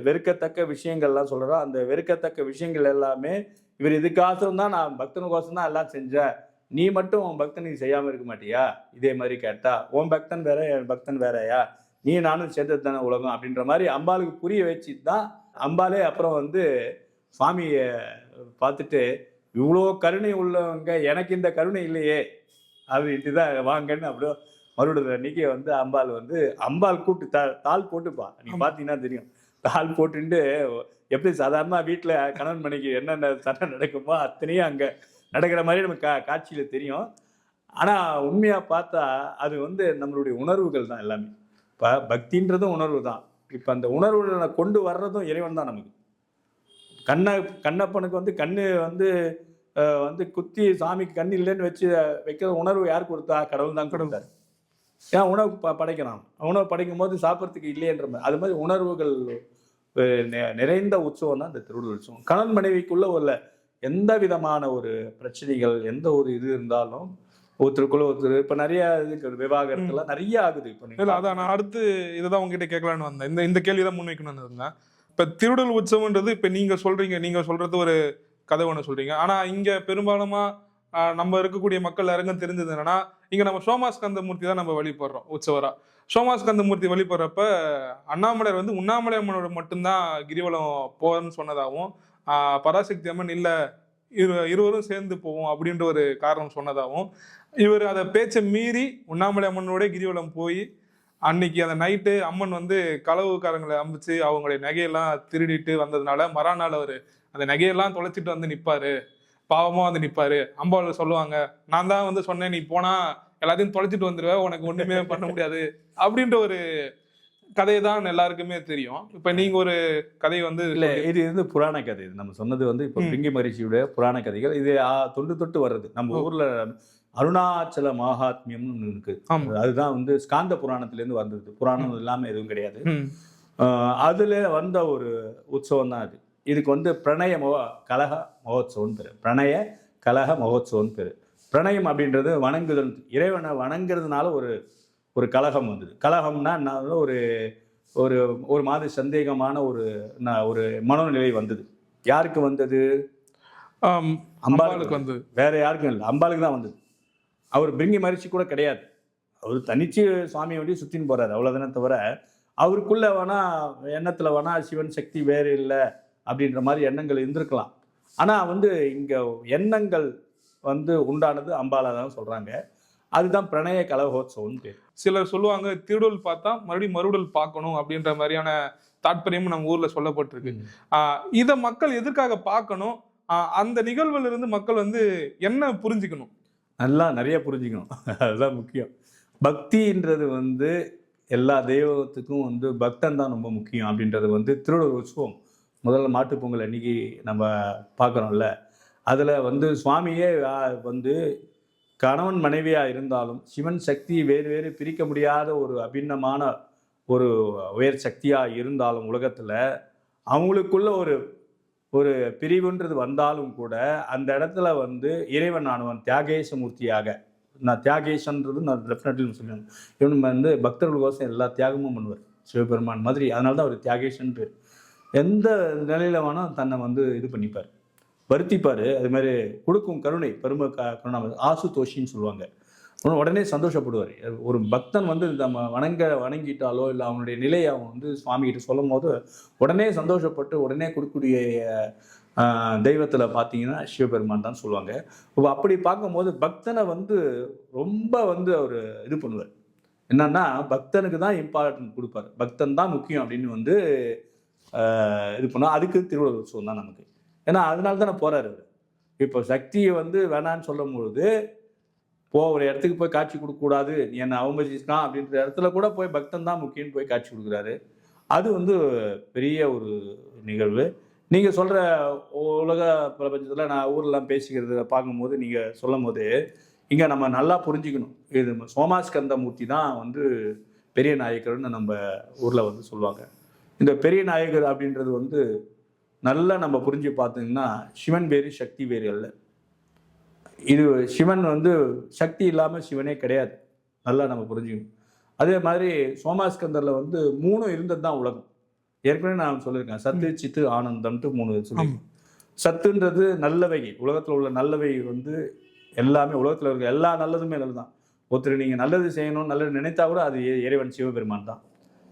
[SPEAKER 2] வெறுக்கத்தக்க விஷயங்கள்லாம் சொல்கிறோம், அந்த வெறுக்கத்தக்க விஷயங்கள் எல்லாமே இவர் இதுக்காசம் தான், நான் பக்தனுக்கோசம் தான் எல்லாம் செஞ்சேன், நீ மட்டும் உன் பக்தன் நீ செய்யாமல் இருக்க மாட்டியா, இதே மாதிரி கேட்டா உன் பக்தன் வேற என் பக்தன் வேறயா, நீ நானும் சேர்ந்தது தானே உலகம் அப்படின்ற மாதிரி அம்பாளுக்கு புரிய வச்சு தான் அம்பாலே அப்புறம் வந்து சுவாமியை பார்த்துட்டு, இவ்வளோ கருணை உள்ளவங்க எனக்கு இந்த கருணை இல்லையே அப்படின்ட்டு தான் வாங்கன்னு அப்படியே மறுபடியும் அன்னைக்கு வந்து அம்பாள் கூப்பிட்டு தாள் போட்டுப்பா. நீங்க பார்த்தீங்கன்னா தெரியும், தாள் போட்டுட்டு எப்படி சாதாரண வீட்டில் கணவன் மனைக்கு என்னென்ன சண்டை நடக்குமோ அத்தனையும் அங்கே நடக்கிற மாதிரி நமக்கு காட்சியில் தெரியும். ஆனால் உண்மையாக பார்த்தா அது வந்து நம்மளுடைய உணர்வுகள் தான் எல்லாமே. இப்போ பக்தின்றதும் உணர்வு தான். இப்போ அந்த உணர்வுகளை கொண்டு வர்றதும் இறைவன் தான் நமக்கு. கண்ணப்பனுக்கு வந்து கண்ணு வந்து குத்தி சாமிக்கு கண்ணு இல்லைன்னு வைக்கிற உணர்வு யார் கொடுத்தா? கடவுள் தான் கொடுத்தாரு. ஏன் உணவு படைக்கிறான், உணவு படைக்கும் போது சாப்பிட்றதுக்கு இல்லையன்ற மாதிரி. அது மாதிரி உணர்வுகள் நிறைந்த உற்சவம் தான் இந்த திருவுடல் உற்சவம். கணவன் மனைவிக்குள்ள உள்ள எந்த விதமான ஒரு பிரச்சனைகள், எந்த ஒரு இது இருந்தாலும் ஒருத்தருக்குள்ள ஒருத்தர் இப்போ நிறைய விவாகரத்துலாம் நிறைய ஆகுது. இப்போ
[SPEAKER 1] அதான் நான் அடுத்து இதைதான் உங்ககிட்ட கேட்கலான்னு வந்தேன். இந்த கேள்விதான் முன்வைக்கணும்னு இருந்தேன். இப்போ திருவுடல் உற்சவம்ன்றது இப்போ நீங்க சொல்றது ஒரு கதை ஒன்று சொல்றீங்க. ஆனா இங்க பெரும்பாலுமா நம்ம இருக்கக்கூடிய மக்கள் யாருக்கும் தெரிஞ்சது என்னன்னா, இங்க நம்ம சோமாஸ்கந்தமூர்த்தி தான் நம்ம வழிபடுறோம் உற்சவரா. சோமாஸ்கந்தமூர்த்தி வழிபடுறப்ப அண்ணாமலையார் வந்து உண்ணாமலை அம்மனோட மட்டும்தான் கிரிவலம் போன்னு சொன்னதாகவும், பராசக்தி அம்மன் இல்ல இருவரும் சேர்ந்து போவோம் அப்படின்ற ஒரு காரணம் சொன்னதாகவும், இவர் அதை பேச்சை மீறி உண்ணாமலை அம்மனோட கிரிவலம் போய் அன்னைக்கு அந்த நைட்டு அம்மன் வந்து களவுக்காரங்களை அம்பிச்சு அவங்களுடைய நகையெல்லாம் திருடிட்டு வந்ததுனால மறுநாள் அவர் அந்த நகையெல்லாம் தொலைச்சிட்டு வந்து நிற்பாரு, பாவமா வந்து நிற்பாரு. அம்பாள் சொல்லுவாங்க, நான் தான் வந்து சொன்னேன் நீ போனா எல்லாத்தையும் தொலைச்சிட்டு வந்துருவ, உனக்கு ஒண்ணுமே பண்ண முடியாது அப்படின்ற ஒரு கதை தான் எல்லாருக்குமே தெரியும். இப்ப நீங்க ஒரு கதை வந்து
[SPEAKER 2] இல்ல, இது வந்து புராண கதை. இது நம்ம சொன்னது வந்து இப்ப பிரிங்கி மகரிஷியுடைய புராண கதைகள். இது தொட்டு வர்றது. நம்ம ஊர்ல அருணாச்சல மகாத்மியம்னு இருக்கு, அதுதான் வந்து ஸ்காந்த புராணத்திலேருந்து வந்தது. புராணம் இல்லாம எதுவும் கிடையாது. அதுல வந்த ஒரு உற்சவம் தான் அது. இதுக்கு வந்து பிரணய கலக மகோத்சவம் பேரு. பிரணய கலக மகோத்சவம் பேரு. பிரணயம் அப்படின்றது வணங்குதல், இறைவனை வணங்குறதுனால ஒரு ஒரு கலகம் வந்தது. கலகம்னா நான் ஒரு ஒரு ஒரு மாதிரி சந்தேகமான ஒரு மனோநிலை வந்தது. யாருக்கு வந்தது?
[SPEAKER 1] அம்பாளுக்கு வந்து
[SPEAKER 2] வேற யாருக்கும் இல்லை, அம்பாளுக்கு தான் வந்தது. அவர் பிரிங்கி மரிச்சி கூட கிடையாது. அவர் தனிச்சு சுவாமியை வண்டி சுத்தின்னு போறாரு, அவ்வளவுதானே தவிர அவருக்குள்ள வேணா எண்ணத்துல வேணா சிவன் சக்தி வேறு இல்லை அப்படின்ற மாதிரி எண்ணங்கள் இருந்திருக்கலாம். ஆனா இங்க எண்ணங்கள் உண்டானது அம்பாலா தான் சொல்றாங்க. அதுதான் பிரணய கலகோத்சவம் பேர்.
[SPEAKER 1] சிலர் சொல்லுவாங்க திருடல் பார்த்தா மறுபடியும் மறுடல் பார்க்கணும் அப்படின்ற மாதிரியான தாற்பயமும் நம்ம ஊர்ல சொல்லப்பட்டிருக்கு. இத மக்கள் எதற்காக பார்க்கணும்? அந்த நிகழ்வுல இருந்து மக்கள் என்ன புரிஞ்சுக்கணும்?
[SPEAKER 2] நல்லா நிறைய புரிஞ்சுக்கணும். அதுதான் முக்கியம். பக்தின்றது எல்லா தெய்வத்துக்கும் பக்தன் தான் ரொம்ப முக்கியம் அப்படின்றது திருடல் உற்சவம் முதல்ல மாட்டுப்பொங்கல் அன்னைக்கு நம்ம பார்க்குறோம்ல. அதில் சுவாமியே கணவன் மனைவியாக இருந்தாலும் சிவன் சக்தி வேறு வேறு பிரிக்க முடியாத ஒரு அபிண்ணமான ஒரு உயர் சக்தியாக இருந்தாலும் உலகத்தில் அவங்களுக்குள்ள ஒரு ஒரு பிரிவுன்றது வந்தாலும் கூட அந்த இடத்துல இறைவன் ஆனவன் தியாகேச மூர்த்தியாக, நான் தியாகேசன்றது நான் டெஃபினெட்லி சொல்லுவேன். இவன் பக்தர்களுக்கோசம் எல்லா தியாகமும் பண்ணுவார் சிவபெருமான் மாதிரி. அதனால தான் அவர் தியாகேசன் பேர். எந்த நிலையில வேணால் தன்னை இது பண்ணிப்பார், வருத்திப்பார். அது மாதிரி கொடுக்கும் கருணை பெருமை கருணா ஆசுதோஷின்னு சொல்லுவாங்க. உடனே சந்தோஷப்படுவார். ஒரு பக்தன் நம்ம வணங்கிட்டாலோ இல்லை அவனுடைய நிலையை அவன் சுவாமி கிட்ட சொல்லும் போது உடனே சந்தோஷப்பட்டு உடனே கொடுக்கக்கூடிய தெய்வத்தில் பார்த்தீங்கன்னா சிவபெருமான் தான் சொல்லுவாங்க. அப்படி பார்க்கும்போது பக்தனை ரொம்ப அவர் இது பண்ணுவார். என்னன்னா பக்தனுக்கு தான் இம்பார்ட்டன்ட் கொடுப்பார், பக்தன் தான் முக்கியம் அப்படின்னு இது பண்ணுவோம். அதுக்கு திருவள்ளுவர் உற்சவம் தான் நமக்கு. ஏன்னா அதனால தானே போறாரு. இப்போ சக்தியை வேணான்னு சொல்லும் பொழுது ஒரு இடத்துக்கு போய் காட்சி கொடுக்கக்கூடாது, என்னை அவமதிச்சிருக்கான் அப்படின்ற இடத்துல கூட போய் பக்தன் தான் முக்கியம்னு போய் காட்சி கொடுக்குறாரு. அது பெரிய ஒரு நிகழ்வு. நீங்கள் சொல்கிற உலக பிரபஞ்சத்தில் நான் ஊர்லாம் பேசிக்கிறத பார்க்கும்போது நீங்கள் சொல்லும் போது இங்கே நம்ம நல்லா புரிஞ்சுக்கணும். இது சோமாஸ்கந்த மூர்த்தி தான் பெரிய நாயக்கர்னு நம்ம ஊரில் சொல்லுவாங்க. இந்த பெரிய நாயகர் அப்படின்றது நல்லா நம்ம புரிஞ்சு பார்த்தீங்கன்னா சிவன் வேறு சக்தி வேறு அல்ல. இது சிவன் சக்தி இல்லாமல் சிவனே கிடையாது. நல்லா நம்ம புரிஞ்சுக்கணும். அதே மாதிரி சோமாஸ்கந்தரில் 3 இருந்தது தான் உலகம். ஏற்கனவே நான் சொல்லியிருக்கேன், சத்து சித்து ஆனந்தம்ட்டு 3 சொல்லியிருக்கேன். சத்துன்றது நல்லவை, உலகத்தில் உள்ள நல்லவை எல்லாமே, உலகத்தில் இருக்க எல்லா நல்லதுமே நல்லதுதான். ஒருத்தர் நீங்கள் நல்லது செய்யணும் நல்லது நினைத்தா கூட அது இறைவன் சிவபெருமான் தான்.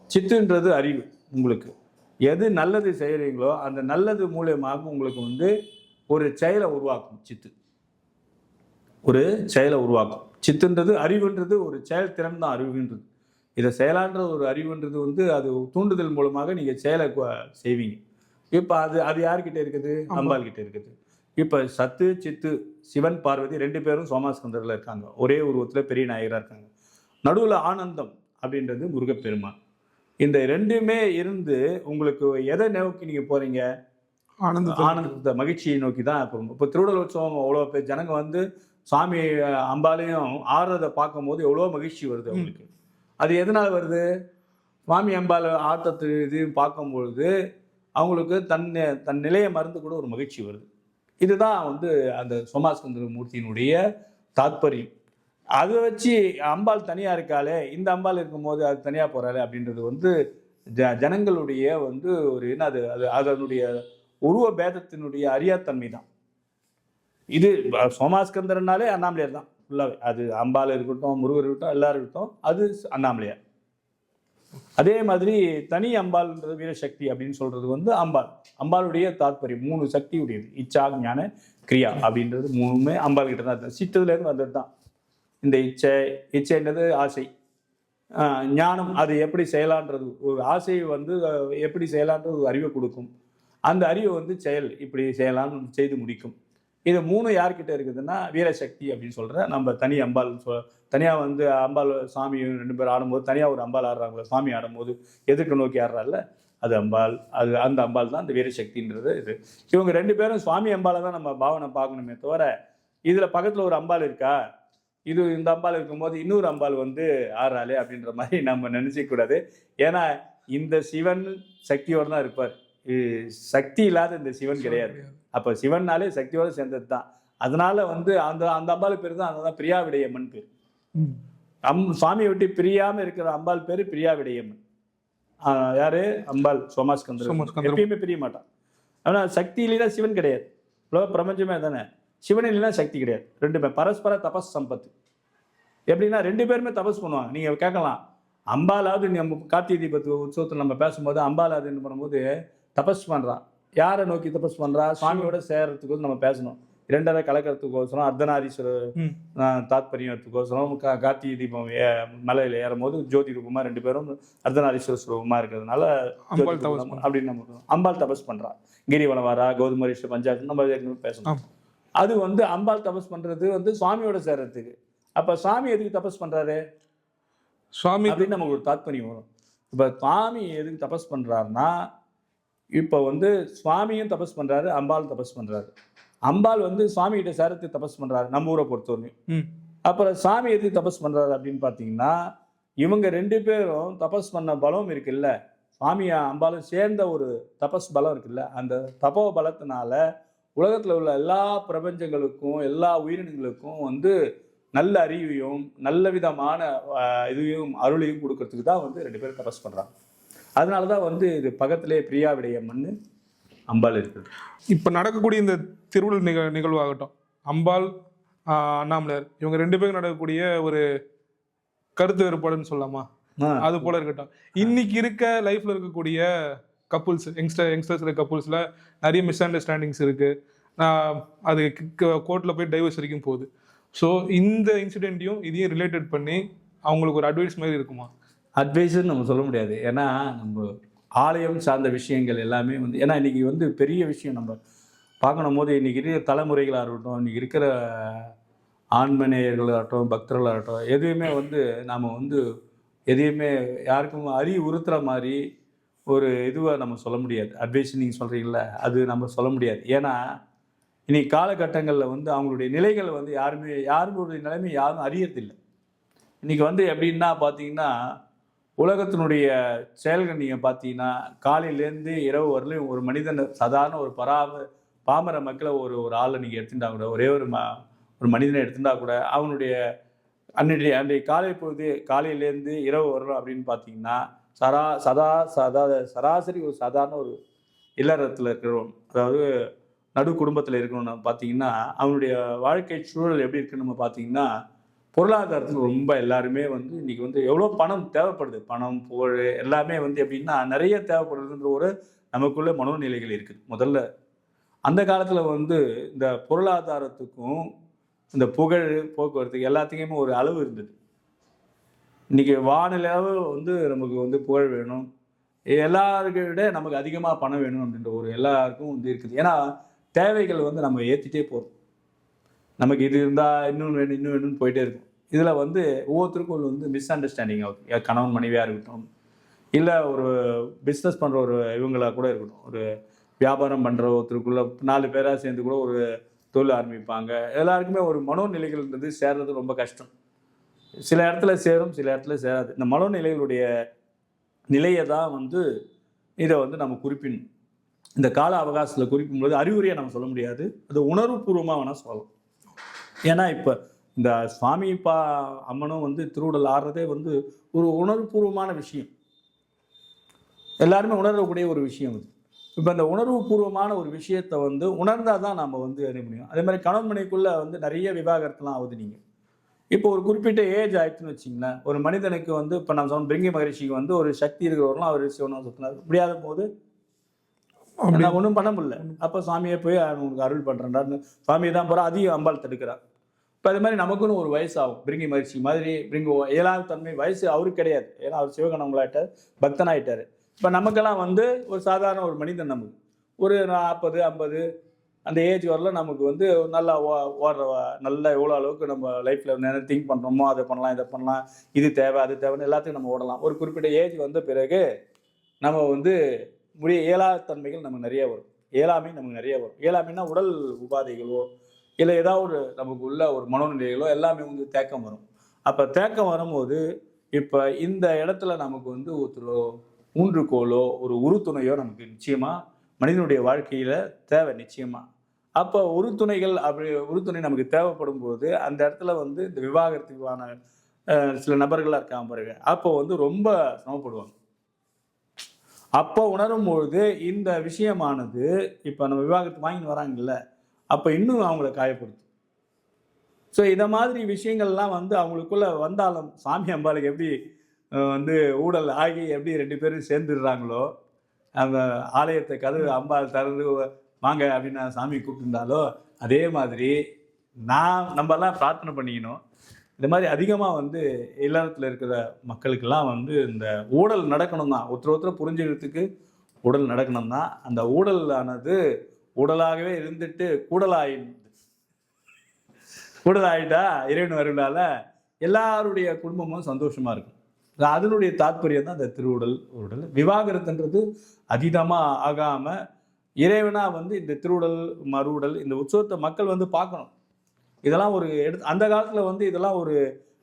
[SPEAKER 2] சித்துன்றது அறிவு. உங்களுக்கு எது நல்லது செய்கிறீங்களோ அந்த நல்லது மூலியமாக உங்களுக்கு ஒரு செயலை உருவாக்கும். சித்து ஒரு செயலை உருவாக்கும். சித்துன்றது அறிவுன்றது ஒரு செயல் திறன் தான் அறிவுன்றது. இதை செயலான்ற ஒரு அறிவுன்றது அது தூண்டுதல் மூலமாக நீங்கள் செயலை செய்வீங்க. இப்போ அது யார்கிட்ட இருக்குது? அம்பாள் கிட்ட இருக்குது. இப்போ சத்து சித்து சிவன் பார்வதி 2 பேரும் சோமாஸ்கந்தரில் இருக்காங்க. ஒரே உருவத்தில் பெரிய நாயகராக இருக்காங்க. நடுவில் ஆனந்தம் அப்படின்றது முருகப்பெருமான். இந்த 2மே இருந்து உங்களுக்கு எதை நோக்கி நீங்கள் போகிறீங்க? ஆனந்தத்தை மகிழ்ச்சியை நோக்கி தான். இப்போ திருவள்ளுவர் உற்சவம் அவ்வளோ பேர் ஜனங்க சாமி அம்பாலையும் ஆடுறதை பார்க்கும்போது எவ்வளோ மகிழ்ச்சி வருது அவங்களுக்கு. அது எதனால் வருது? சுவாமி அம்பாள் ஆட்டத்து இதையும் பார்க்கும்பொழுது அவங்களுக்கு தன் நிலையை மறந்து கூட ஒரு மகிழ்ச்சி வருது. இதுதான் அந்த சோமாஸ்கந்த மூர்த்தியினுடைய தாத்பரியம். அதை வச்சு அம்பாள் தனியாக இருக்காளே, இந்த அம்பாள் இருக்கும்போது அது தனியாக போகிறாரு அப்படின்றது ஜனங்களுடைய ஒரு என்ன அது அதனுடைய உருவ பேதத்தினுடைய அறியாத்தன்மை தான். இது சோமாஸ்கந்தர்னாலே அண்ணாமலையார் தான் ஃபுல்லாகவே. அது அம்பாள் இருக்கட்டும், முருகர் இருக்கட்டும், எல்லாரும் இருக்கட்டும், அது அண்ணாமலையார். அதே மாதிரி தனி அம்பாள்ன்றது வீரசக்தி அப்படின்னு சொல்றது அம்பாளுடைய தாத்பரியம் 3 சக்தி உடையது. இச்சா ஞான கிரியா அப்படின்றது 3மே அம்பாள் கிட்ட தான். சித்ததுலேருந்து வந்தது தான். இந்த இச்சைன்றது ஆசை, ஞானம் அது எப்படி செய்யலான்றது, ஒரு ஆசை எப்படி செய்யலான்றது ஒரு அறிவை கொடுக்கும். அந்த அறிவை செயல் இப்படி செய்யலாம்னு செய்து முடிக்கும். இது 3 யார்கிட்ட இருக்குதுன்னா வீரசக்தி அப்படின்னு சொல்ற நம்ம தனி அம்பாள். தனியாக அம்பாள் சாமி 2 பேர் ஆடும்போது தனியாக ஒரு அம்பாள் ஆடுறாங்களோ, சாமி ஆடும்போது எதிர்க்க நோக்கி ஆடுறாள்ல, அது அம்பாள். அந்த அம்பாள் தான் அந்த வீரசக்தின்றது. இது இவங்க 2 பேரும் சுவாமி அம்பாளை தான் நம்ம பாவனை பார்க்கணுமே தவிர இதில் பக்கத்தில் ஒரு அம்பாள் இருக்கா, இந்த அம்பாள் இருக்கும்போது இன்னொரு அம்பாள் ஆடுறாளே அப்படின்ற மாதிரி நம்ம நினைச்சிக்க கூடாது. ஏன்னா இந்த சிவன் சக்தியோடு தான் இருப்பார். சக்தி இல்லாத இந்த சிவன் கிடையாது. அப்போ சிவன்னாலே சக்தியோடு சேர்ந்தது தான். அதனால அந்த அம்பாள் பேர் தான், அதுதான் பிரியாவிடைய அம்மன் பேர். சுவாமியை விட்டு பிரியாம இருக்கிற அம்பாள் பேரு பிரியா விடையம்மன். யாரு? அம்பாள் சோமாஸ்கந்தர். எப்பயுமே பிரிய மாட்டான். ஆனா சக்தி இல்லைன்னா சிவன் கிடையாது. பிரபஞ்சமே தானே. சிவன் இல்லைன்னா சக்தி கிடையாது. ரெண்டுமே பரஸ்பர தபஸ் சம்பத்து. எப்படின்னா 2 பேருமே தபஸ் பண்ணுவாங்க. நீங்க கேட்கலாம், அம்பாலாவது நம்ம கார்த்திகை தீபத்து உற்சவத்தில் நம்ம பேசும்போது அம்பாலாவது என்ன பண்ணும்போது தபஸ் பண்றான். யாரை நோக்கி தபஸ் பண்றா? சுவாமியோட சேர்றதுக்கு நம்ம பேசணும். 2 கலக்கிறதுக்கோசரம் அர்த்தநாரீஸ்வரர் தாத்பரியத்துக்கோசரம் கார்த்திகை தீபம் மலையில ஏறும் போது ஜோதி ரூபமா 2 பேரும் அர்த்தநாரீஸ்வரர் ஸ்வரூபமா இருக்கிறதுனால அப்படின்னு நம்ம அம்பாள் தபஸ் பண்றா. கிரிவலம் வாரா, கௌதமரிஷ பஞ்சாயத்து நம்ம பேசணும். அது அம்பாள் தபஸ் பண்றது சுவாமியோட சேர்றதுக்கு. அப்ப சுவாமி எதுக்கு தபஸ் பண்றாரு? சுவாமி அப்படின்னு நமக்கு ஒரு தாத்பரியம் வரும். இப்ப சுவாமி எதுக்கு தபஸ் பண்றாருன்னா, இப்ப சுவாமியும் தபஸ் பண்றாரு, அம்பாள் தபஸ் பண்றாரு. அம்பாள் சுவாமி கிட்ட சேரத்து தபஸ் பண்றாரு நம்ம ஊரை பொறுத்தவரையும். அப்புறம் சாமி எதுக்கு தபஸ் பண்றாரு அப்படின்னு பாத்தீங்கன்னா, இவங்க 2 பேரும் தபஸ் பண்ண பலம் இருக்குல்ல, சுவாமியா அம்பாலும் சேர்ந்த ஒரு தபஸ் பலம் இருக்குல்ல, அந்த தபோ பலத்தினால உலகத்துல உள்ள எல்லா பிரபஞ்சங்களுக்கும் எல்லா உயிரினங்களுக்கும் நல்ல அறிவையும் நல்ல விதமான இதையும் அருளையும் கொடுக்கறதுக்கு தான் 2 பேரும் தபஸ் பண்றாங்க. அதனாலதான் இது பக்கத்திலே பிரியா விடையம்மன்னு அம்பாள் இருக்குது.
[SPEAKER 1] இப்ப நடக்கக்கூடிய இந்த திருவிழா நிகழ்வாகட்டும், அம்பாள் அண்ணாமலையார் இவங்க 2 பேரும் நடக்கக்கூடிய ஒரு கருத்து வேறுபாடுன்னு சொல்லலாமா? அது போல இருக்கட்டும். இன்னைக்கு இருக்க லைஃப்ல இருக்கக்கூடிய கப்புள்ஸ், யங்ஸ்டர்ஸ் கப்புள்ஸ்ல நிறைய மிஸ் அண்டர்ஸ்டாண்டிங்ஸ் இருக்கு. அது கோர்ட்ல போய் டைவர்ஸ் வரைக்கும் போகுது. ஸோ இந்த இன்சிடென்ட்டையும் இதையும் ரிலேட்டட் பண்ணி அவங்களுக்கு ஒரு அட்வைஸ் மாதிரி இருக்குமா?
[SPEAKER 2] அட்வைஸ்ன்னு நம்ம சொல்ல முடியாது. ஏன்னா நம்ம ஆலயம் சார்ந்த விஷயங்கள் எல்லாமே ஏன்னா இன்னைக்கு பெரிய விஷயம் நம்ம பார்க்கணும் போது இன்னைக்கு இருக்கிற தலைமுறைகளாக இருக்கட்டும், இன்னைக்கு இருக்கிற ஆண்மநேயர்களாகட்டும், பக்தர்களாகட்டும், எதுவுமே நாம் எதையுமே யாருக்கும் உறுத்துற மாதிரி ஒரு இதுவாக நம்ம சொல்ல முடியாது. அட்வைஸ் நீங்கள் சொல்கிறீங்கள, அது நம்ம சொல்ல முடியாது. ஏன்னா இன்னைக்கு காலகட்டங்களில் அவங்களுடைய நிலைகள் யாருடைய நிலைமை யாரும் அறியறதில்லை. இன்னைக்கு எப்படின்னா பார்த்தீங்கன்னா, உலகத்தினுடைய செயல்கள் நீங்கள் பார்த்தீங்கன்னா காலையிலேருந்து இரவு வரலையும் ஒரு மனிதன் சாதாரண ஒரு பாமர மக்களை ஒரு ஆளை நீங்கள் எடுத்துட்டா கூட, ஒரே ஒரு மனிதனை எடுத்துட்டா கூட அவனுடைய அன்றைய காலை பொழுது காலையிலேருந்து இரவு வரணும் அப்படின்னு பார்த்தீங்கன்னா சராசரி ஒரு சாதாரண ஒரு இல்லறத்தில் இருக்கிறோம், அதாவது நடு குடும்பத்தில் இருக்கணும்னு பார்த்தீங்கன்னா அவனுடைய வாழ்க்கை சூழல் எப்படி இருக்குன்னு நம்ம பார்த்தீங்கன்னா, பொருளாதாரத்துக்கு ரொம்ப எல்லாருமே இன்னைக்கு எவ்வளோ பணம் தேவைப்படுது, பணம் புகழ் எல்லாமே எப்படின்னா நிறைய தேவைப்படுதுன்ற ஒரு நமக்குள்ள மனோநிலைகள் இருக்குது. முதல்ல அந்த காலத்தில் இந்த பொருளாதாரத்துக்கும் இந்த புகழ் போக்குவரத்துக்கு எல்லாத்துக்குமே ஒரு அளவு இருந்தது. இன்னைக்கு வானிலையாவு நமக்கு புகழ் வேணும், எல்லாருக்கும் விட நமக்கு அதிகமாக பணம் வேணும் அப்படின்ற ஒரு எல்லாருக்கும் இருக்குது. ஏன்னா தேவைகள் நம்ம ஏற்றிட்டே போகிறோம். நமக்கு இது இருந்தால் இன்னும் வேணும் இன்னும் வேணும்னு போயிட்டே இருக்கும். இதில் ஒவ்வொருத்தருக்கும் மிஸ் அண்டர்ஸ்டாண்டிங் ஆகுது. கணவன் மனைவியாக இருக்கட்டும், இல்லை ஒரு பிஸ்னஸ் பண்ணுற ஒரு இவங்களாக கூட இருக்கட்டும், ஒரு வியாபாரம் பண்ணுற ஒருத்தருக்குள்ள 4 பேராக சேர்ந்து கூட ஒரு தொழில் ஆரம்பிப்பாங்க. எல்லாருக்குமே ஒரு மனோநிலைகள்ன்றது சேர்றது ரொம்ப கஷ்டம். சில இடத்துல சேரும், சில இடத்துல சேராது. இந்த மனோநிலைகளுடைய நிலையை தான் இதை நம்ம குறிப்பிடணும். இந்த கால அவகாசத்தில் குறிப்பிடும்போது அறிவுரையை நம்ம சொல்ல முடியாது, அது உணர்வுபூர்வமாக வேணால் சொல்லலாம். ஏன்னா இப்போ இந்த சுவாமி அம்மனும் திருவுடல் ஆடுறதே ஒரு உணர்வுபூர்வமான விஷயம், எல்லாருமே உணரக்கூடிய ஒரு விஷயம். இப்போ இந்த உணர்வுபூர்வமான ஒரு விஷயத்தை உணர்ந்தால் தான் நம்ம அறிய முடியும். அதே மாதிரி கணவன் மனைவிக்குள்ளே நிறைய விவாகரத்துலாம் ஆகுது. நீங்கள் இப்போ ஒரு குறிப்பிட்ட ஏஜ் ஆயிடுச்சுன்னு வச்சிங்களேன், ஒரு மனிதனுக்கு இப்போ நம்ம சொன்ன பிரிங்கி மகரிஷிக்கு ஒரு சக்தி இருக்கிறவரெலாம் அவர் சிவனும் சுத்தினார், முடியாத போது நான் ஒன்றும் பண்ண முடியல. அப்போ சுவாமியை போய் உங்களுக்கு அருள் பண்ணுறேன்டான்னு சுவாமியை தான் போகிறா, அதையும் அம்பாள் தடுக்கிறார். இப்போ அது மாதிரி நமக்குன்னு ஒரு வயசு ஆகும். பிரிங்கி மகரிஷி மாதிரி இயலாத தன்மை வயசு அவருக்கு கிடையாது, ஏன்னா அவர் சிவகணங்களாயிட்டார், பக்தனாயிட்டார். இப்போ நமக்கெல்லாம் ஒரு சாதாரண ஒரு மனிதன், நமக்கு ஒரு 40 50 அந்த ஏஜ் வரல நமக்கு நல்லா ஓடுற நல்லா எவ்வளோ அளவுக்கு நம்ம லைஃப்பில் என்ன திங்க் பண்ணுறோமோ அதை பண்ணலாம், இதை பண்ணலாம், இது தேவை அது தேவைன்னு எல்லாத்துக்கும் நம்ம ஓடலாம். ஒரு குறிப்பிட்ட ஏஜ் வந்த பிறகு நம்ம இயலாத தன்மைகள் நமக்கு நிறைய வரும், இயலாமை நமக்கு நிறைய வரும். இயலாமைன்னா உடல் உபாதைகளோ இல்லை ஏதாவது நமக்கு உள்ள ஒரு மனோநிலைகளோ எல்லாமே தேக்கம் வரும். அப்போ தேக்கம் வரும்போது இப்போ இந்த இடத்துல நமக்கு ஒருத்தரோ ஊன்றுகோலோ ஒரு உறுதுணையோ நமக்கு நிச்சயமாக மனிதனுடைய வாழ்க்கையில் தேவை நிச்சயமாக. அப்போ உறுதுணைகள் உறுதுணை நமக்கு தேவைப்படும் போது அந்த இடத்துல இந்த விவாகரத்துக்கான சில நபர்களாக இருக்காங்க பாருங்க, அப்போ வந்து ரொம்ப சிரமப்படுவாங்க. அப்போ உணரும் பொழுது இந்த விஷயமானது இப்போ நம்ம விவாகரத்து வாங்கின்னு வராங்கல்ல, அப்போ இன்னும் அவங்கள காயப்படுத்தும். ஸோ இதை மாதிரி விஷயங்கள்லாம் வந்து அவங்களுக்குள்ள வந்தாலும் சாமி அம்பாளுக்கு எப்படி வந்து ஊடல் ஆகி எப்படி 2 பேரும் சேர்ந்துடுறாங்களோ, அந்த ஆலயத்தை கதவு அம்பாள் திறந்து வாங்க அப்படின்னு நான் சாமி கூப்பிட்டுருந்தாலோ, அதே மாதிரி நம்மலாம் பிரார்த்தனை பண்ணிக்கணும். இந்த மாதிரி அதிகமாக வந்து இல்லறத்தில் இருக்கிற மக்களுக்கெல்லாம் வந்து இந்த ஊடல் நடக்கணும் தான். ஒருத்தர் புரிஞ்சுக்கிறதுக்கு ஊடல் நடக்கணும் தான். அந்த ஊடல் ஆனது ஊடலாகவே இருந்துட்டு கூடலாயிட்டா இறைவன் வருவதால எல்லாருடைய குடும்பமும் சந்தோஷமா இருக்கும். அதனுடைய தாற்பயம் தான் இந்த திருவுடல் ஊடல். விவாகரத்துன்றது அதீதமாக ஆகாம இறைவனா வந்து இந்த திருவுடல் மறுவுடல் இந்த உற்சவத்தை மக்கள் வந்து பார்க்கணும். இதெல்லாம் ஒரு அந்த காலத்துல வந்து இதெல்லாம் ஒரு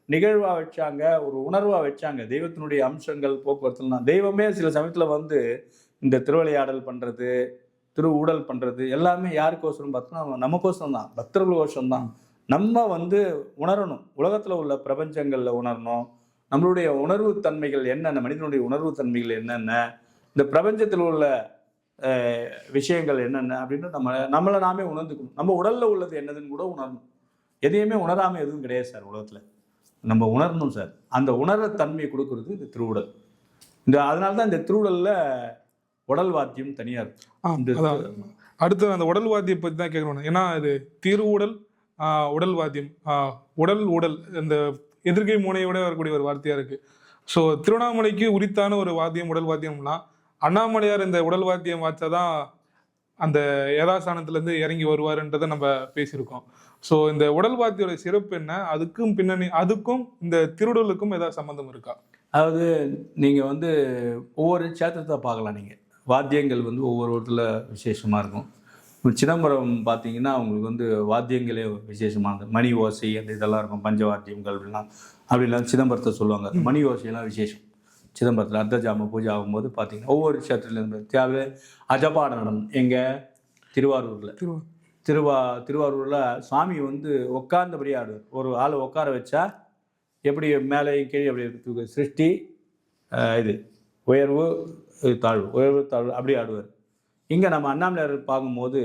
[SPEAKER 2] நிகழ்வா வச்சாங்க, ஒரு உணர்வா வச்சாங்க. தெய்வத்தினுடைய அம்சங்கள் போக்குவரத்துலாம் தெய்வமே சில சமயத்துல வந்து இந்த திருவிளையாடல் பண்றது, திருவுடல் பண்றது எல்லாமே யாருக்கோசரம் பார்த்தோம்னா நமக்கோசரம் தான், பக்தர்களுக்கோசரம் தான். நம்ம வந்து உணரணும், உலகத்துல உள்ள பிரபஞ்சங்கள்ல உணரணும். நம்மளுடைய உணர்வு தன்மைகள் என்னென்ன, மனிதனுடைய உணர்வு தன்மைகள் என்னென்ன, இந்த பிரபஞ்சத்தில் உள்ள விஷயங்கள் என்னென்ன அப்படின்னு நம்மளை நாமே உணர்ந்துக்கணும். நம்ம உடல்ல உள்ளது என்னதுன்னு கூட உணரணும். எதையுமே உணராம எதுவும் கிடையாது சார் உலகத்துல. நம்ம உணரணும் சார். அந்த உணர்ற தன்மையை கொடுக்கறது இந்த திருவுடல். அதனால தான் இந்த திருவுடல்ல உடல் வாத்தியம் தனியா இருக்கும்.
[SPEAKER 1] அடுத்து அந்த உடல் வாத்தியம் பத்தி தான் கேட்கணும். ஏன்னா இது திருவுடல், உடல் வாத்தியம், உடல் இந்த எதிர்கை முனையோட வரக்கூடிய ஒரு வார்த்தையா இருக்கு. ஸோ திருவண்ணாமலைக்கு உரித்தான ஒரு வாத்தியம் உடல் வாத்தியம்னா, அண்ணாமலையார் இந்த உடல் வாத்தியம் வாச்சாதான் அந்த யதாஸ்தானத்திலேருந்து இறங்கி வருவாருன்றதை நம்ம பேசியிருக்கோம். ஸோ இந்த உடல் வாத்தியோட சிறப்பு என்ன, அதுக்கும் பின்னணி, அதுக்கும் இந்த திருவுடலுக்கும் ஏதாவது சம்மந்தம் இருக்கா?
[SPEAKER 2] அதாவது நீங்கள் வந்து ஒவ்வொரு சேத்திரத்தை பார்க்கலாம். நீங்கள் வாத்தியங்கள் வந்து ஒவ்வொரு இடத்துல விசேஷமாக இருக்கும். சிதம்பரம் பார்த்தீங்கன்னா அவங்களுக்கு வந்து வாத்தியங்களே விசேஷமானது. மணி ஓசை அந்த இதெல்லாம் இருக்கும், பஞ்சவாத்தியங்கள் அப்படிலாம் சிதம்பரத்தை சொல்லுவாங்க. மணி ஓசையெல்லாம் விசேஷம் சிதம்பரத்தில். அர்த்தஜாம பூஜை ஆகும்போது பார்த்தீங்கன்னா ஒவ்வொரு சேத்திரத்துலேருந்து தேவை அஜபாட நடனம். எங்கள் திருவாரூரில் சாமி வந்து உட்கார்ந்தபடி ஆடுவார். ஒரு ஆளை உட்கார வச்சா எப்படி மேலே கீழே அப்படி சிருஷ்டி, இது உயர்வு தாழ்வு, உயர்வு தாழ்வு அப்படி ஆடுவார். இங்கே நம்ம அண்ணாமலையார் பார்க்கும்போது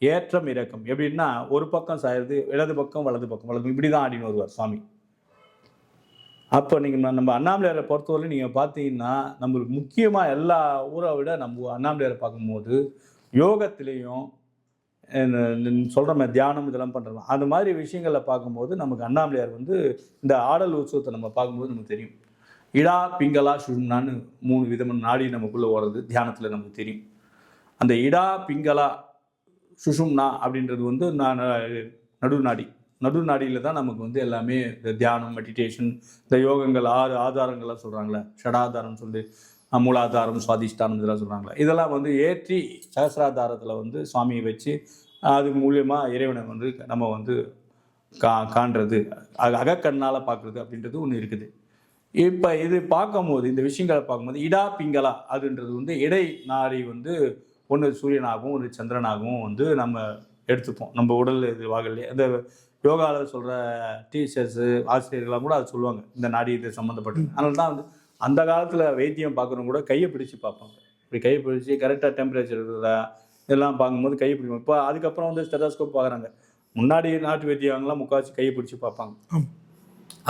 [SPEAKER 2] ஏற்றம் இறக்கம் எப்படின்னா ஒரு பக்கம் சாயிருது, இடது பக்கம் வலது பக்கம் இப்படி தான் ஆடின்னு வருவார் சாமி. அப்போ நீங்கள் நம்ம அண்ணாமலையாரை பொறுத்தவரை நீங்கள் பார்த்தீங்கன்னா நம்மளுக்கு முக்கியமாக எல்லா ஊரை விட நம்ம அண்ணாமலையாரை பார்க்கும்போது யோகத்திலையும் சொல்கிற மாதிரி தியானம் இதெல்லாம் பண்ணுறோம். அந்த மாதிரி விஷயங்களை பார்க்கும்போது நமக்கு அண்ணாமலையார் வந்து இந்த ஆடல் உற்சவத்தை நம்ம பார்க்கும்போது நமக்கு தெரியும். இடா பிங்களா சுஷும்னான்னு 3 விதமான நாடி நமக்குள்ளே ஓடுறது தியானத்தில் நமக்கு தெரியும். அந்த இடா பிங்களா சுஷும்னா அப்படின்றது வந்து நடுநாடியில் தான் நமக்கு வந்து எல்லாமே இந்த தியானம், மெடிடேஷன், இந்த யோகங்கள் 6 ஆதாரங்கள்லாம் சொல்கிறாங்களே, ஷடாதாரம் சொல்லி மூலாதாரம், சுவாதிஷ்டானம் இதெல்லாம் சொல்கிறாங்களே, இதெல்லாம் வந்து ஏற்றி சகசிராதாரத்தில் வந்து சுவாமியை வச்சு அது மூலியமாக இறைவனை வந்து நம்ம வந்து காண்றது, அகக்கண்ணால் பார்க்குறது அப்படின்றது ஒன்று இருக்குது. இப்போ இது பார்க்கும்போது இந்த விஷயங்களை பார்க்கும்போது இடா பிங்களா அதுன்றது வந்து இடை நாடி வந்து ஒன்று சூரியனாகவும் ஒரு சந்திரனாகவும் வந்து நம்ம எடுத்துப்போம். நம்ம உடல் இது வாகல்லையே அந்த யோகாவில் சொல்கிற டீச்சர்ஸு ஆசிரியர்கள்லாம் கூட அது சொல்லுவாங்க, இந்த நாடி இது சம்மந்தப்பட்டது. அதனால தான் வந்து அந்த காலத்தில் வைத்தியம் பார்க்குறவங்க கூட கையை பிடிச்சி பார்ப்பாங்க. இப்படி கையை பிடிச்சி கரெக்டாக டெம்பரேச்சர் இருக்குதா இதெல்லாம் பார்க்கும்போது கையை பிடிக்கும். இப்போ அதுக்கப்புறம் வந்து ஸ்டெதாஸ்கோப் பார்க்குறாங்க. முன்னாடி நாட்டு வைத்தியங்கள்லாம் முக்கால்வாசி கையை பிடிச்சி பார்ப்பாங்க.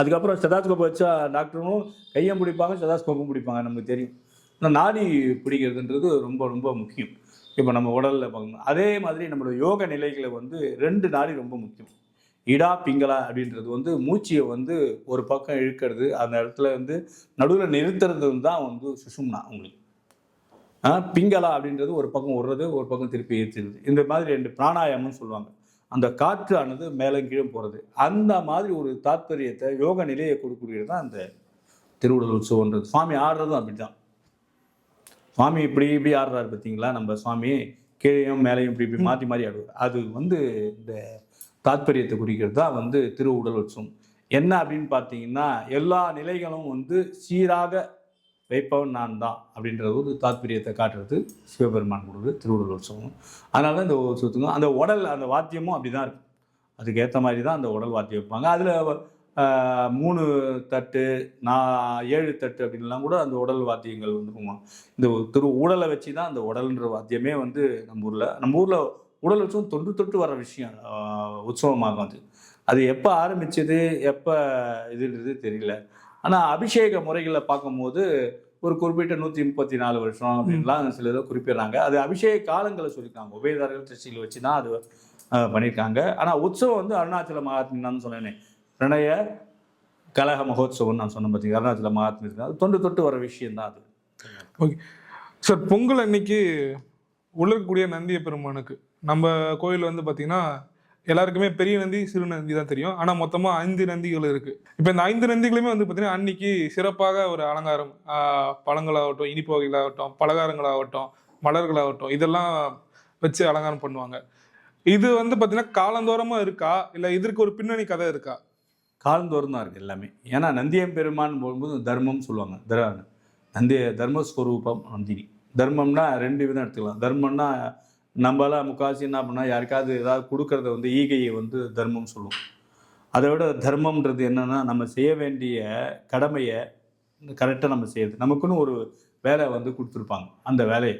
[SPEAKER 2] அதுக்கப்புறம் ஸ்டெதாஸ்கோப் வச்சா டாக்டரும் கையும் பிடிப்பாங்க, ஸ்டெதாஸ்கோப்பும் பிடிப்பாங்க. நமக்கு தெரியும் இந்த நாடி பிடிக்கிறதுன்றது ரொம்ப ரொம்ப முக்கியம். இப்போ நம்ம உடலில் பார்க்கணும். அதே மாதிரி நம்மளோட யோக நிலைகளை வந்து 2 நாடி ரொம்ப முக்கியம். இடா பிங்களா அப்படின்றது வந்து மூச்சியை வந்து ஒரு பக்கம் இழுக்கிறது, அந்த இடத்துல வந்து நடுவில் நிறுத்துறது தான் வந்து சுஷும்னா உங்களுக்கு. பிங்களா அப்படின்றது ஒரு பக்கம் விடுறது, ஒரு பக்கம் திருப்பி ஏற்றுறது. இந்த மாதிரி 2 பிராணாயாமம்னு சொல்லுவாங்க. அந்த காற்று ஆனது மேலே கீழே போகிறது. அந்த மாதிரி ஒரு தாத்பரியத்தை யோக நிலையை கொடுக்கக்கூடியது தான் அந்த திருவுடல் உற்சவன்றது. சுவாமி ஆடுறதும் அப்படி தான். சுவாமி இப்படி ஆடுறாரு பார்த்தீங்களா, நம்ம சுவாமி கீழையும் மேலையும் இப்படி மாற்றி மாறி ஆடுவார். அது வந்து இந்த தாத்பரியத்தை குறிக்கிறது தான் வந்து திருவுடல் உற்சவம். என்ன அப்படின்னு பார்த்தீங்கன்னா எல்லா நிலைகளும் வந்து சீராக வைப்பவன் நான் தான் அப்படின்றது ஒரு தாத்பரியத்தை காட்டுறது சிவபெருமான் கொடுக்குறது திருவுடல் உற்சவம். அதனால தான் இந்த உற்சவத்துக்கும் அந்த உடல் அந்த வாத்தியமும் அப்படி தான் இருக்கும். அதுக்கு ஏற்ற மாதிரி தான் அந்த உடல் வாத்தியம் வைப்பாங்க. அதில் 3 தட்டு 7 தட்டு அப்படின்லாம் கூட அந்த உடல் வாத்தியங்கள் வந்துருமா. இந்த உடலை வச்சு தான் அந்த உடல்ன்ற வாத்தியமே வந்து நம்ம ஊரில் உடல் வச்சும் தொன்று தொட்டு வர விஷயம். உற்சவமாகும் அது. அது எப்போ ஆரம்பிச்சது, எப்போ இதுன்றது தெரியல. ஆனால் அபிஷேக முறைகளை பார்க்கும்போது ஒரு குறிப்பிட்ட 134 வருஷம் அப்படின்லாம் சில இதை குறிப்பிடுறாங்க. அது அபிஷேக காலங்களை சொல்லியிருக்காங்க. உபயதாரர்கள் திருச்சியில் வச்சு தான் அது பண்ணியிருக்காங்க. ஆனால் உற்சவம் வந்து அருணாச்சல மகாத்மியம் தான் சொன்னேனே, பிரணய கலக மகோத்சவம் நான் சொன்ன பார்த்தீங்க, அருணாச்சல மகாத்மியம் அது தொண்டு தொட்டு வர விஷயம் தான் அது.
[SPEAKER 1] ஓகே சார், பொங்கல் அன்னைக்கு உலகக்கூடிய நந்திய பெருமானுக்கு நம்ம கோயில் வந்து பார்த்தீங்கன்னா எல்லாருக்குமே பெரிய நந்தி சிறு நந்தி தான் தெரியும். ஆனால் மொத்தமாக 5 நந்திகள் இருக்கு. இப்போ இந்த 5 நந்திகளுமே வந்து பார்த்தீங்கன்னா அன்னைக்கு சிறப்பாக ஒரு அலங்காரம், பழங்களாகட்டும், இனிப்பு வகைகளாகட்டும், பலகாரங்களாகட்டும், மலர்களாகட்டும், இதெல்லாம் வச்சு அலங்காரம் பண்ணுவாங்க. இது வந்து பார்த்தீங்கன்னா காலந்தோறமா இருக்கா, இல்லை இதற்கு ஒரு பின்னணி கதை இருக்கா?
[SPEAKER 2] காலந்தோறும் தான் இருக்குது எல்லாமே. ஏன்னா நந்தியம் பெருமான் போகும்போது தர்மம் சொல்லுவாங்க. தர்மஸ்வரூபம் நந்தினி. தர்மம்னா 2 விதம் எடுத்துக்கலாம். தர்மம்னா நம்மளாம் முக்கால்வாசி என்ன பண்ணால் யாருக்காவது ஏதாவது கொடுக்கறத வந்து ஈகையை வந்து தர்மம் சொல்லுவோம். அதை விட தர்மம்ன்றது என்னன்னா, நம்ம செய்ய வேண்டிய கடமையை கரெக்டாக நம்ம செய்யறது. நமக்குன்னு ஒரு வேலை வந்து கொடுத்துருப்பாங்க. அந்த வேலையை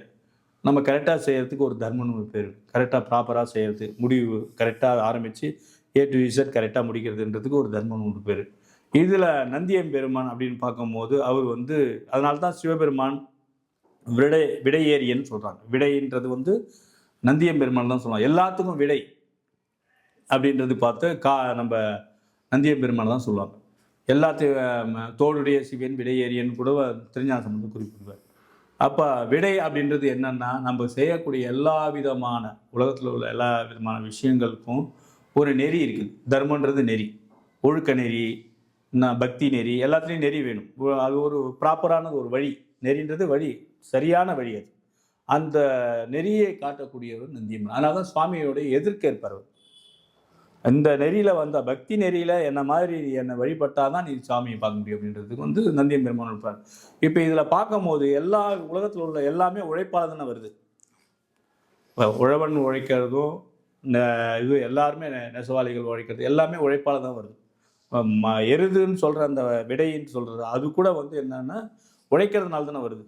[SPEAKER 2] நம்ம கரெக்டாக செய்யறதுக்கு ஒரு தர்மம்னு ஒரு பேர். கரெக்டாக ப்ராப்பராக செய்யறது, முடிவு கரெக்டாக ஆரம்பித்து A to Z கரெக்டாக முடிக்கிறதுன்றதுக்கு ஒரு தர்மம்னு ஒரு பேர். இதில் நந்தியம் பெருமான் அப்படின்னு பார்க்கும்போது அவர் வந்து அதனால தான் சிவபெருமான் விடையேறியன்னு சொல்கிறாங்க. விடைன்றது வந்து நந்தியம் பெருமான் தான் சொல்லுவாங்க. எல்லாத்துக்கும் விடை அப்படின்றது பார்த்து நம்ம நந்தியம் பெருமான் தான் சொல்லுவாங்க. எல்லாத்தையும் தோளுடைய சிவன் விடையேறியன்னு கூட திருஞான சம்பந்தர் குறிப்பிடுவார். அப்போ விடை அப்படின்றது என்னன்னா, நம்ம செய்யக்கூடிய எல்லா விதமான உலகத்தில் உள்ள எல்லா விதமான விஷயங்களுக்கும் ஒரு நெறி இருக்குது. தர்மன்றது நெறி, ஒழுக்க நெறி, பக்தி நெறி, எல்லாத்துலேயும் நெறி வேணும். அது ஒரு ப்ராப்பரானது ஒரு வழி. நெறின்றது வழி, சரியான வழி. அது அந்த நெறியை காட்டக்கூடியவர் நந்தியம். அதனால தான் சுவாமியோட எதிர்க்கேற்பார். இந்த நெறியில் வந்த பக்தி நெறியில் என்ன மாதிரி என்னை வழிபட்டால் தான் நீ சாமியை பார்க்க முடியும் அப்படின்றதுக்கு வந்து நந்தியம் பெருமான் இருப்பார். இப்போ இதில் பார்க்கும்போது எல்லா உலகத்தில் உள்ள எல்லாமே உழைப்பால் தானே வருது. உழவன் உழைக்கிறதும் இது எல்லாருமே நெசவாளிகள் உழைக்கிறது எல்லாமே உழைப்பால் தான் வருது. எருதுன்னு சொல்கிற அந்த விடைன்னு சொல்கிறது அது கூட வந்து என்னன்னா உழைக்கிறதுனால தானே வருது.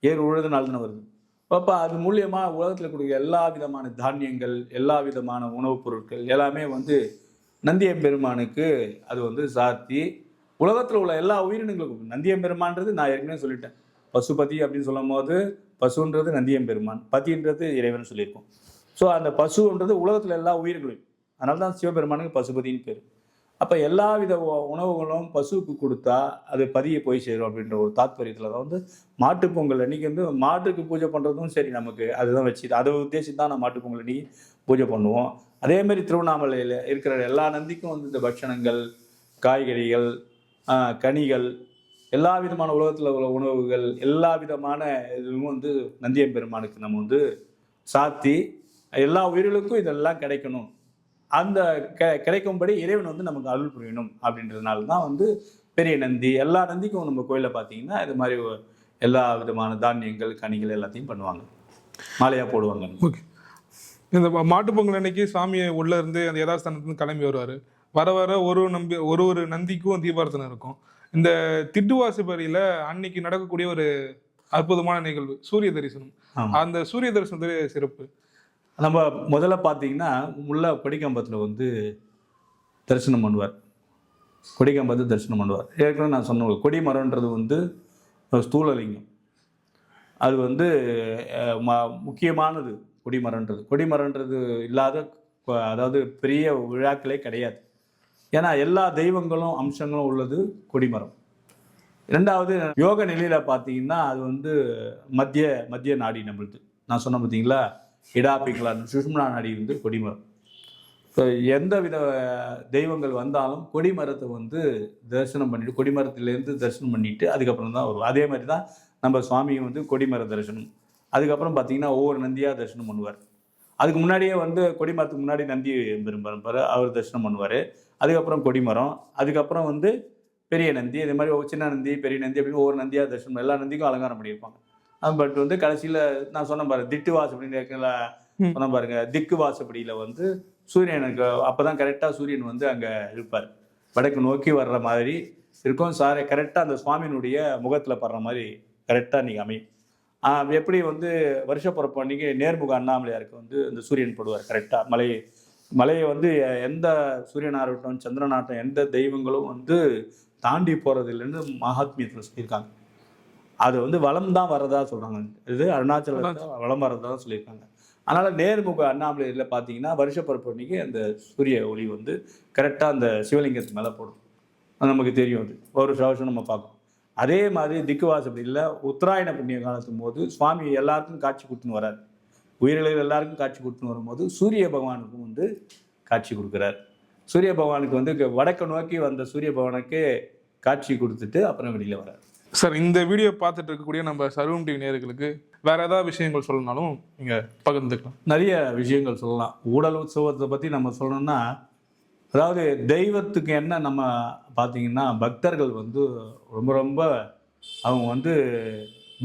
[SPEAKER 2] ஏர் உழுதுனால தானே வருது. அப்போ அது மூலியமாக உலகத்தில் இருக்கக்கூடிய எல்லா விதமான தானியங்கள், எல்லா விதமான உணவுப் பொருட்கள் எல்லாமே வந்து நந்தியம் பெருமானுக்கு அது வந்து சாத்தி உலகத்தில் உள்ள எல்லா உயிரினங்களுக்கும். நந்தியம் பெருமான்றது நான் ஏற்கனவே சொல்லிட்டேன். பசுபதி அப்படின்னு சொல்லும் போது பசுன்றது நந்தியம் பெருமான், பதின்றது இறைவன் சொல்லியிருக்கோம். ஸோ அந்த பசுன்றது உலகத்தில் எல்லா உயிர்களையும், அதனால தான் சிவபெருமானுக்கு பசுபதின்னு பேர். அப்போ எல்லா வித உணவுகளும் பசுவுக்கு கொடுத்தா அது பதியை போய் சேரும் அப்படின்ற ஒரு தாத்பரியத்தில் தான் வந்து மாட்டுப்பொங்கல் அன்றைக்கி வந்து மாட்டுக்கு பூஜை பண்ணுறதும் சரி, நமக்கு அதுதான் வச்சு அதை உத்தேசித்து தான் நம்ம மாட்டுப்பொங்கல் அன்றைக்கி பூஜை பண்ணுவோம். அதேமாதிரி திருவண்ணாமலையில் இருக்கிற எல்லா நந்திக்கும் வந்து இந்த பட்சணங்கள், காய்கறிகள், கனிகள், எல்லா விதமான உலகத்தில் உள்ள உணவுகள், எல்லா விதமான இதுவும் வந்து நந்தியம் பெருமானுக்கு நம்ம வந்து சாத்தி எல்லா உயிர்களுக்கும் இதெல்லாம் கிடைக்கணும், அந்த கிடைக்கும்படி இறைவன் வந்து நமக்கு அருள் புரியணும் அப்படின்றதுனால தான் வந்து பெரிய நந்தி. எல்லா நந்திக்கும் நம்ம கோயிலில் பார்த்தீங்கன்னா இது மாதிரி எல்லா விதமான தானியங்கள், கனிகள் எல்லாத்தையும் பண்ணுவாங்க, மாலையாக போடுவாங்க.
[SPEAKER 1] ஓகே, இந்த மாட்டுப்பொங்கல் அன்னைக்கு சாமியை உள்ளே இருந்து அந்த யதாஸ்தானத்துலேருந்து கிளம்பி வருவார். வர வர ஒரு நந்திக்கும் தீபார்த்தனை இருக்கும். இந்த திட்டுவாசிபரியில் அன்னைக்கு நடக்கக்கூடிய ஒரு அற்புதமான நிகழ்வு சூரிய தரிசனம். அந்த சூரிய தரிசனத்துடைய சிறப்பு
[SPEAKER 2] நம்ம முதல்ல பார்த்தீங்கன்னா உள்ள கொடிக்கம்பத்தில் வந்து தரிசனம் பண்ணுவார். கொடிக்கம்பத்தை தரிசனம் பண்ணுவார். ஏற்கனவே நான் சொன்ன கொடிமரம்ன்றது வந்து ஸ்தூலலிங்கம். அது வந்து முக்கியமானது கொடிமரம்ன்றது. கொடிமரம்ன்றது இல்லாத அதாவது பெரிய விழாக்களே கிடையாது. ஏன்னா எல்லா தெய்வங்களும் அம்சங்களும் உள்ளது கொடிமரம். ரெண்டாவது யோக நிலையில் பார்த்தீங்கன்னா அது வந்து மத்திய நாடி நம்மளுது. நான் சொன்ன பார்த்தீங்களா, இடாப்பிங்களா சுஷ்மனா நாடி வந்து கொடிமரம். ஸோ எந்த வித தெய்வங்கள் வந்தாலும் கொடிமரத்தை வந்து தரிசனம் பண்ணிவிட்டு, கொடிமரத்துலேருந்து தரிசனம் பண்ணிவிட்டு அதுக்கப்புறம் தான் வரும். அதே மாதிரி தான் நம்ம சுவாமியை வந்து கொடிமர தரிசனம். அதுக்கப்புறம் பார்த்தீங்கன்னா ஒவ்வொரு நந்தியாக தரிசனம் பண்ணுவார். அதுக்கு முன்னாடியே வந்து கொடிமரத்துக்கு முன்னாடி நந்தி பெரும்பாரு அவர் தரிசனம் பண்ணுவார். அதுக்கப்புறம் கொடிமரம், அதுக்கப்புறம் வந்து பெரிய நந்தி, இதே மாதிரி சின்ன நந்தி, பெரிய நந்தி அப்படின்னு ஒவ்வொரு நந்தியாக தரிசனம், எல்லா நந்திக்கும் அலங்காரம் பண்ணியிருப்பாங்க. பட் வந்து கடைசியில் நான் சொன்ன பாருங்க, திட்டு வாசப்படியில் சொன்ன பாருங்க, திக்கு வாசப்படியில் வந்து சூரியனுக்கு அப்போ தான் கரெக்டாக சூரியன் வந்து அங்கே இருப்பார். வடக்கு நோக்கி வர்ற மாதிரி இருக்கும். சாரை கரெக்டாக அந்த சுவாமியினுடைய முகத்தில் படுற மாதிரி கரெக்டாக அன்றைக்கி அமையும். எப்படி வந்து வருஷப்பிறப்பு அன்றைக்கி நேர்முக அண்ணாமலையாருக்கு வந்து இந்த சூரியன் போடுவார் கரெக்டாக மலையை வந்து எந்த சூரியனாகட்டும் சந்திரனாகட்டும் எந்த தெய்வங்களும் வந்து தாண்டி போகிறது இல்லைன்னு மகாத்மியத்தில் சொல்லியிருக்காங்க. அது வந்து வளம் தான் வர்றதா சொல்கிறாங்க. இது அருணாச்சலத்தில் வளம் வர்றதா சொல்லியிருக்காங்க. அதனால் நேர்முக அண்ணாமலையில் பார்த்தீங்கன்னா வருஷப்பிறப்பு அன்றைக்கி அந்த சூரிய ஒளி வந்து கரெக்டாக அந்த சிவலிங்கத்துக்கு மேலே போடும். அது நமக்கு தெரியும். அது ஒரு வருஷம் நம்ம பார்க்கணும். அதே மாதிரி திக்குவாசப்படியில் உத்தராயண புண்ணிய காலத்தும் போது சுவாமி எல்லாருக்கும் காட்சி கொடுத்துன்னு வராது. உயிரிழர்கள் எல்லாருக்கும் காட்சி கொடுத்துன்னு வரும்போது சூரிய பகவானுக்கும் வந்து காட்சி கொடுக்குறார். சூரிய பகவானுக்கு வந்து வடக்கு நோக்கி வந்த சூரிய பகவானுக்கு காட்சி கொடுத்துட்டு அப்புறம் வெளியில் வரார்.
[SPEAKER 1] சார், இந்த வீடியோ பார்த்துட்டு இருக்கக்கூடிய நம்ம சர்வம் டிவி நேயர்களுக்கு வேற ஏதாவது விஷயங்கள் சொல்லணும்னாலும் நீங்க பகிர்ந்துக்கலாம்.
[SPEAKER 2] நிறைய விஷயங்கள் சொல்லலாம். ஊடல் உற்சவத்தை பற்றி நம்ம சொல்லணும்னா, அதாவது தெய்வத்துக்கு என்ன நம்ம பார்த்தீங்கன்னா பக்தர்கள் வந்து ரொம்ப ரொம்ப அவங்க வந்து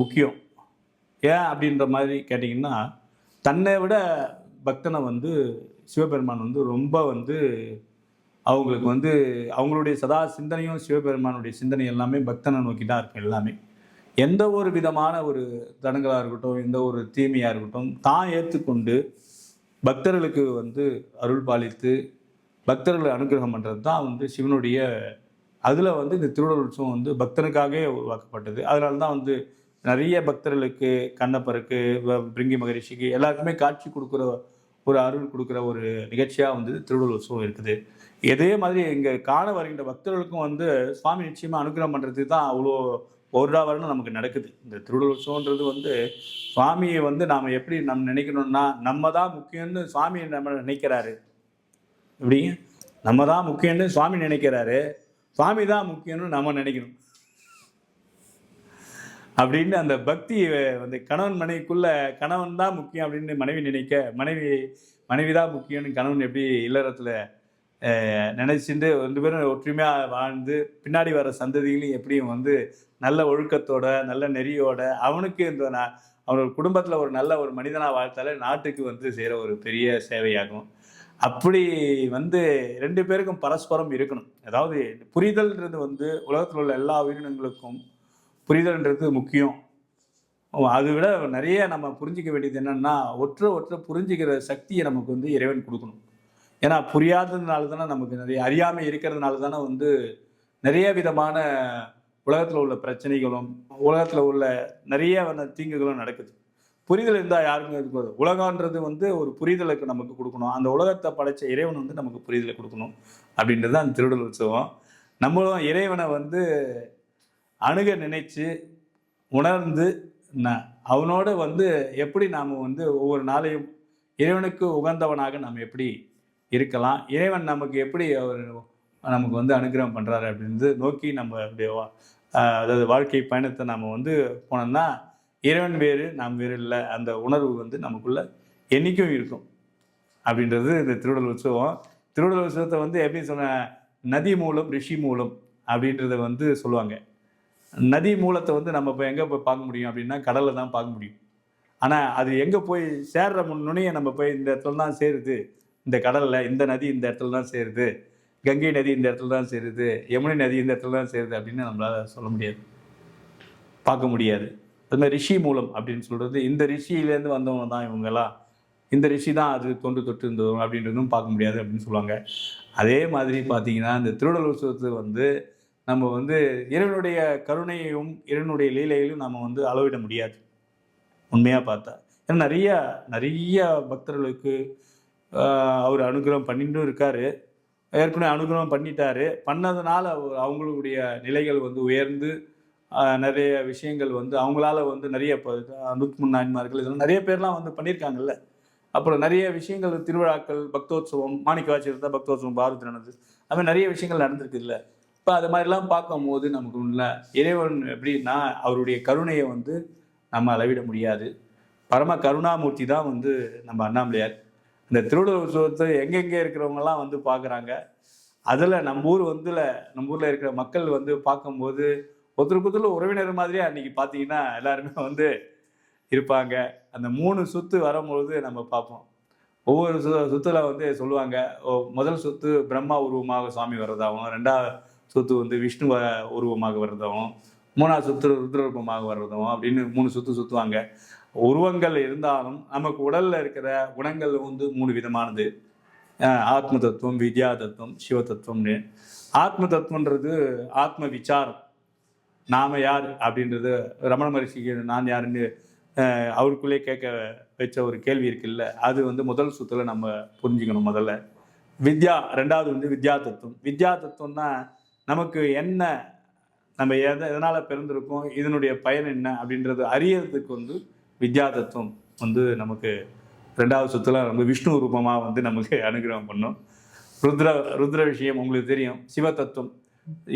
[SPEAKER 2] முக்கியம். ஏன் அப்படின்ற மாதிரி கேட்டிங்கன்னா, தன்னை விட பக்தனை வந்து சிவபெருமான் வந்து ரொம்ப வந்து அவங்களுக்கு வந்து அவங்களுடைய சதா சிந்தனையும் சிவபெருமானுடைய சிந்தனை எல்லாமே பக்தனை நோக்கி தான் இருக்கும். எல்லாமே எந்த ஒரு விதமான ஒரு தடங்களாக இருக்கட்டும், எந்த ஒரு தீமையாக இருக்கட்டும், தான் ஏற்றுக்கொண்டு பக்தர்களுக்கு வந்து அருள் பாலித்து பக்தர்களை அனுகிரகம் பண்ணுறது தான் வந்து சிவனுடைய. அதில் வந்து இந்த திருவள்ளுவர் உற்சவம் வந்து பக்தனுக்காகவே உருவாக்கப்பட்டது. அதனால தான் வந்து நிறைய பக்தர்களுக்கு, கண்ணப்பருக்கு, பிரிங்கி மகரிஷிக்கு எல்லாருக்குமே காட்சி கொடுக்குற ஒரு அருள் கொடுக்குற ஒரு நிகழ்ச்சியாக வந்து திருவள்ளுவர் உற்சவம் இருக்குது. இதே மாதிரி இங்கே காண வருகின்ற பக்தர்களுக்கும் வந்து சுவாமி நிச்சயமாக அனுகிரகம் பண்ணுறதுக்கு தான் அவ்வளோ வருடம் நமக்கு நடக்குது. இந்த திருவள்ளுவர் உற்சவன்றது வந்து சுவாமியை வந்து நாம் எப்படி நினைக்கணும்னா, நம்ம தான் முக்கியம்னு சுவாமி நம்ம நினைக்கிறாரு. இப்படி நம்ம தான் முக்கியம்னு சுவாமி நினைக்கிறாரு, சுவாமி தான் முக்கியம்னு நம்ம நினைக்கணும் அப்படின்னு அந்த பக்தி வந்து கணவன் மனைவிக்குள்ள கணவன் தான் முக்கியம் அப்படின்னு மனைவி நினைக்க, மனைவி தான் முக்கியம்னு கணவன் எப்படி இல்லறத்தில் நினைச்சுட்டு 2 பேரும் ஒற்றுமையாக வாழ்ந்து பின்னாடி வர சந்ததிகளையும் எப்படியும் வந்து நல்ல ஒழுக்கத்தோட நல்ல நெறியோட அவனுக்கு இந்த அவனோட குடும்பத்தில் ஒரு நல்ல ஒரு மனிதனாக வாழ்த்தாலே நாட்டுக்கு வந்து செய்கிற ஒரு பெரிய சேவையாகும். அப்படி வந்து 2 பேருக்கும் பரஸ்பரம் இருக்கணும். அதாவது புரிதல்ன்றது வந்து உலகத்தில் உள்ள எல்லா உயிரினங்களுக்கும் புரிதல்ன்றது முக்கியம். அதை விட நிறைய நம்ம புரிஞ்சிக்க வேண்டியது என்னன்னா, ஒற்றை புரிஞ்சுக்கிற சக்தியை நமக்கு வந்து இறைவன் கொடுக்கணும். ஏன்னா புரியாததுனால தானே நமக்கு நிறைய அறியாமை இருக்கிறதுனால தானே வந்து நிறைய விதமான உலகத்தில் உள்ள பிரச்சனைகளும் உலகத்தில் உள்ள நிறைய தீங்குகளும் நடக்குது. புரிதல் இருந்தால் யாருக்கும் இருக்காது. உலகன்றது வந்து ஒரு புரிதலுக்கு நமக்கு கொடுக்கணும். அந்த உலகத்தை படைச்ச இறைவன் வந்து நமக்கு புரிதலை கொடுக்கணும் அப்படின்றது தான் அந்த திருவள்ளுவர் உற்சவம். நம்மளும் இறைவனை வந்து அணுக நினைச்சு உணர்ந்து அவனோட வந்து எப்படி நாம் வந்து ஒவ்வொரு நாளையும் இறைவனுக்கு உகந்தவனாக நாம் எப்படி இருக்கலாம், இறைவன் நமக்கு எப்படி அவர் நமக்கு வந்து அனுகிரகம் பண்ணுறாரு அப்படின்றது நோக்கி நம்ம அப்படியே அதாவது வாழ்க்கை பயணத்தை நாம் வந்து போனோம்னா இறைவன் வேறு நாம் வேறு இல்லை, அந்த உணர்வு வந்து நமக்குள்ள என்றைக்கும் இருக்கும் அப்படின்றது இந்த திருவள்ளுவர் உற்சவம். திருவள்ளுவர் உற்சவத்தை வந்து எப்படி சொன்ன, நதி மூலம் ரிஷி மூலம் அப்படின்றத வந்து சொல்லுவாங்க. நதி மூலத்தை வந்து நம்ம இப்போ எங்கே போய் பார்க்க முடியும் அப்படின்னா கடலில் தான் பார்க்க முடியும். ஆனால் அது எங்கே போய் சேர்ற நுனியை நம்ம போய் இந்த இடத்துல தான் சேருது, இந்த கடலில் இந்த நதி இந்த இடத்துல தான் சேருது, கங்கை நதி இந்த இடத்துல தான் சேருது, யமுனை நதி இந்த இடத்துல தான் சேருது அப்படின்னு நம்மளால் சொல்ல முடியாது, பார்க்க முடியாது. அது மாதிரி ரிஷி மூலம் அப்படின்னு சொல்கிறது, இந்த ரிஷியிலேருந்து வந்தவங்க தான் இவங்கெல்லாம், இந்த ரிஷி தான் அது தொட்டு இருந்தவங்க அப்படின்றதும் பார்க்க முடியாது அப்படின்னு சொல்லுவாங்க. அதே மாதிரி பார்த்தீங்கன்னா இந்த திருவள்ளுவர் உற்சவத்தை வந்து நம்ம வந்து இறைவனுடைய கருணையையும் இறைவனுடைய லீலையிலும் நம்ம வந்து அளவிட முடியாது உண்மையாக பார்த்தா. ஏன்னா நிறைய பக்தர்களுக்கு அவர் அனுகிரகம் பண்ணிட்டும் இருக்காரு, ஏற்கனவே அனுகிரகம் பண்ணிட்டாரு. பண்ணதுனால அவங்களுடைய நிலைகள் வந்து உயர்ந்து நிறைய விஷயங்கள் வந்து அவங்களால வந்து நிறைய இப்போ 103 நாயன்மார்கள் இதெல்லாம் நிறைய பேர்லாம் வந்து பண்ணியிருக்காங்கல்ல. அப்புறம் நிறைய விஷயங்கள் திருவிழாக்கள், பக்தோத்சவம், மாணிக்கவாசகர் இருந்தால் பக்தோத்சவம் பாரதி நடந்தது, அது மாதிரி நிறைய விஷயங்கள் நடந்திருக்கு இல்லை. இப்போ அது மாதிரிலாம் பார்க்கும்போது நமக்கு உள்ள இறைவன் எப்படின்னா அவருடைய கருணையை வந்து நம்ம அளவிட முடியாது. பரம கருணாமூர்த்தி தான் வந்து நம்ம அண்ணாமலையார். இந்த திருவள்ளுவர் உற்சவத்தை எங்கெங்கே இருக்கிறவங்கலாம் வந்து பார்க்குறாங்க. அதில் நம்ம ஊரில் இருக்கிற மக்கள் வந்து பார்க்கும்போது ஒருத்தருக்கு உறவினர் மாதிரியே அன்றைக்கி பார்த்தீங்கன்னா எல்லாருமே வந்து இருப்பாங்க. அந்த 3 சுற்று வரும்பொழுது நம்ம பார்ப்போம். ஒவ்வொரு சுத்துல வந்து சொல்லுவாங்க, முதல் சுத்து பிரம்மா உருவமாக சுவாமி வர்றதாகவும், ரெண்டாவது சுத்து வந்து விஷ்ணு உருவமாக வர்றதாகவும், மூணாவது சுத்து ருத்ர ரூபமாக வர்றதாகவும் அப்படின்னு 3 சுத்து சுத்துவாங்க. உருவங்கள் இருந்தாலும் நமக்கு உடல்ல இருக்கிற குணங்கள் வந்து 3 விதமானது. ஆத்ம தத்துவம், வித்யா தத்துவம், சிவ தத்துவம்னு. ஆத்ம தத்துவன்றது ஆத்ம விசாரம். நாம யார் அப்படின்றது ரமண மகரிஷிக்கு நான் யாருன்னு அவருக்குள்ளே கேட்க வச்ச ஒரு கேள்வி இருக்குல்ல, அது வந்து முதல் சுத்துல நம்ம புரிஞ்சுக்கணும் முதல்ல. வித்யா ரெண்டாவது வந்து வித்யா தத்துவம். வித்யா தத்துவம்னா நமக்கு என்ன, நம்ம எதனால பிறந்திருக்கோம், இதனுடைய பயன் என்ன அப்படின்றது அறியறதுக்கு வந்து வித்யா தத்துவம் வந்து நமக்கு ரெண்டாவது சுத்துல ரொம்ப விஷ்ணு ரூபமா வந்து நமக்கு அனுகிரகம் பண்ணும். ருத்ர விஷயம் உங்களுக்கு தெரியும். சிவ தத்துவம்,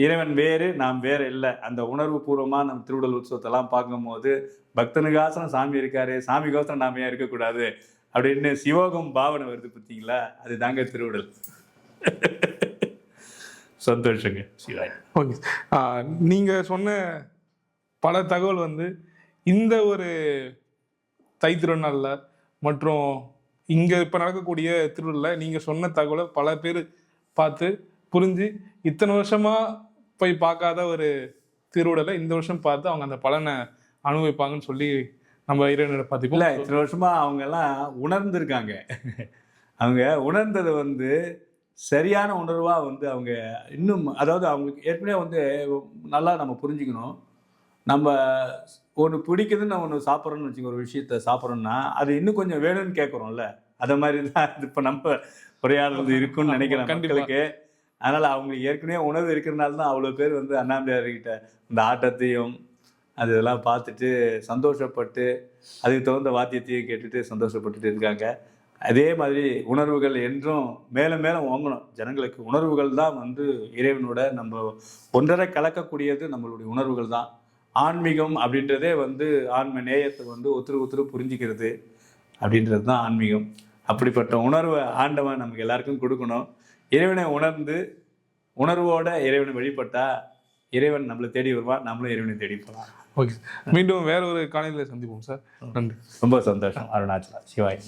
[SPEAKER 2] இறைவன் வேறு நாம் வேற இல்லை. அந்த உணர்வு பூர்வமா நம்ம திருவுடல் உற்சவத்தெல்லாம் பார்க்கும்போது பக்தனுக்காசனம் சாமி இருக்காரு, சாமிக்கோசரம் நாம ஏன் இருக்கக்கூடாது அப்படின்னு சிவோகம் பாவனை வருது பார்த்தீங்களா, அது தாங்க திருவுடல். சந்தோஷங்க சிவாய்.
[SPEAKER 1] ஓகே, நீங்க சொன்ன பல தகவல் வந்து இந்த ஒரு தை திருநாள்ல மற்றும் இங்க இப்ப நடக்கக்கூடிய திருவிழா நீங்க சொன்ன தகவலை பல பேர் பார்த்து புரிஞ்சு இத்தனை வருஷமா போய் பார்க்காத ஒரு திருவிழலை இந்த வருஷம் பார்த்து அவங்க அந்த பலனை அனுபவிப்பாங்கன்னு சொல்லி நம்ம இறைவனை பார்த்துப்போம்.
[SPEAKER 2] இல்லை, இத்தனை வருஷமா அவங்க எல்லாம் உணர்ந்திருக்காங்க. அவங்க உணர்ந்தது வந்து சரியான உணர்வா வந்து அவங்க இன்னும், அதாவது அவங்களுக்கு ஏற்கனவே வந்து நல்லா நம்ம புரிஞ்சுக்கணும். நம்ம ஒன்று பிடிக்குதுன்னு ஒன்று சாப்பிட்றோன்னு வச்சுக்கோ, ஒரு விஷயத்த சாப்பிட்றோம்னா அது இன்னும் கொஞ்சம் வேணும்னு கேட்குறோம்ல, அதை மாதிரி தான் இப்போ நம்ம உரையாடுறது இருக்குன்னு நினைக்கிறேன் மக்களுக்கு. அதனால் அவங்களுக்கு ஏற்கனவே உணவு இருக்கிறனால தான் அவ்வளோ பேர் வந்து அண்ணாமலையார்கிட்ட இந்த ஆட்டத்தையும் அது இதெல்லாம் பார்த்துட்டு சந்தோஷப்பட்டு அதுக்கு தகுந்த வாத்தியத்தையும் கேட்டுட்டு சந்தோஷப்பட்டுட்டு இருக்காங்க. அதே மாதிரி உணர்வுகள் என்றும் மேலும் மேலும் ஓங்கணும். ஜனங்களுக்கு உணர்வுகள் தான் வந்து இறைவனோட நம்ம ஒன்றரை கலக்கக்கூடியது நம்மளுடைய உணர்வுகள் தான். ஆன்மீகம் அப்படின்றதே வந்து ஆன்ம நேயத்தை வந்து ஒருத்தருக்கு புரிஞ்சிக்கிறது அப்படின்றது தான் ஆன்மீகம். அப்படிப்பட்ட உணர்வை ஆண்டவன் நமக்கு எல்லாருக்கும் கொடுக்கணும். இறைவனை உணர்ந்து உணர்வோட இறைவனை வழிபட்டா இறைவன் நம்மளை தேடி வருவான், நம்மளும் இறைவனை தேடி போகலாம்.
[SPEAKER 1] ஓகே, மீண்டும் வேற ஒரு காலையில் சந்திப்போம் சார். நன்றி.
[SPEAKER 2] ரொம்ப சந்தோஷம். அருணாச்சலா சிவாய்.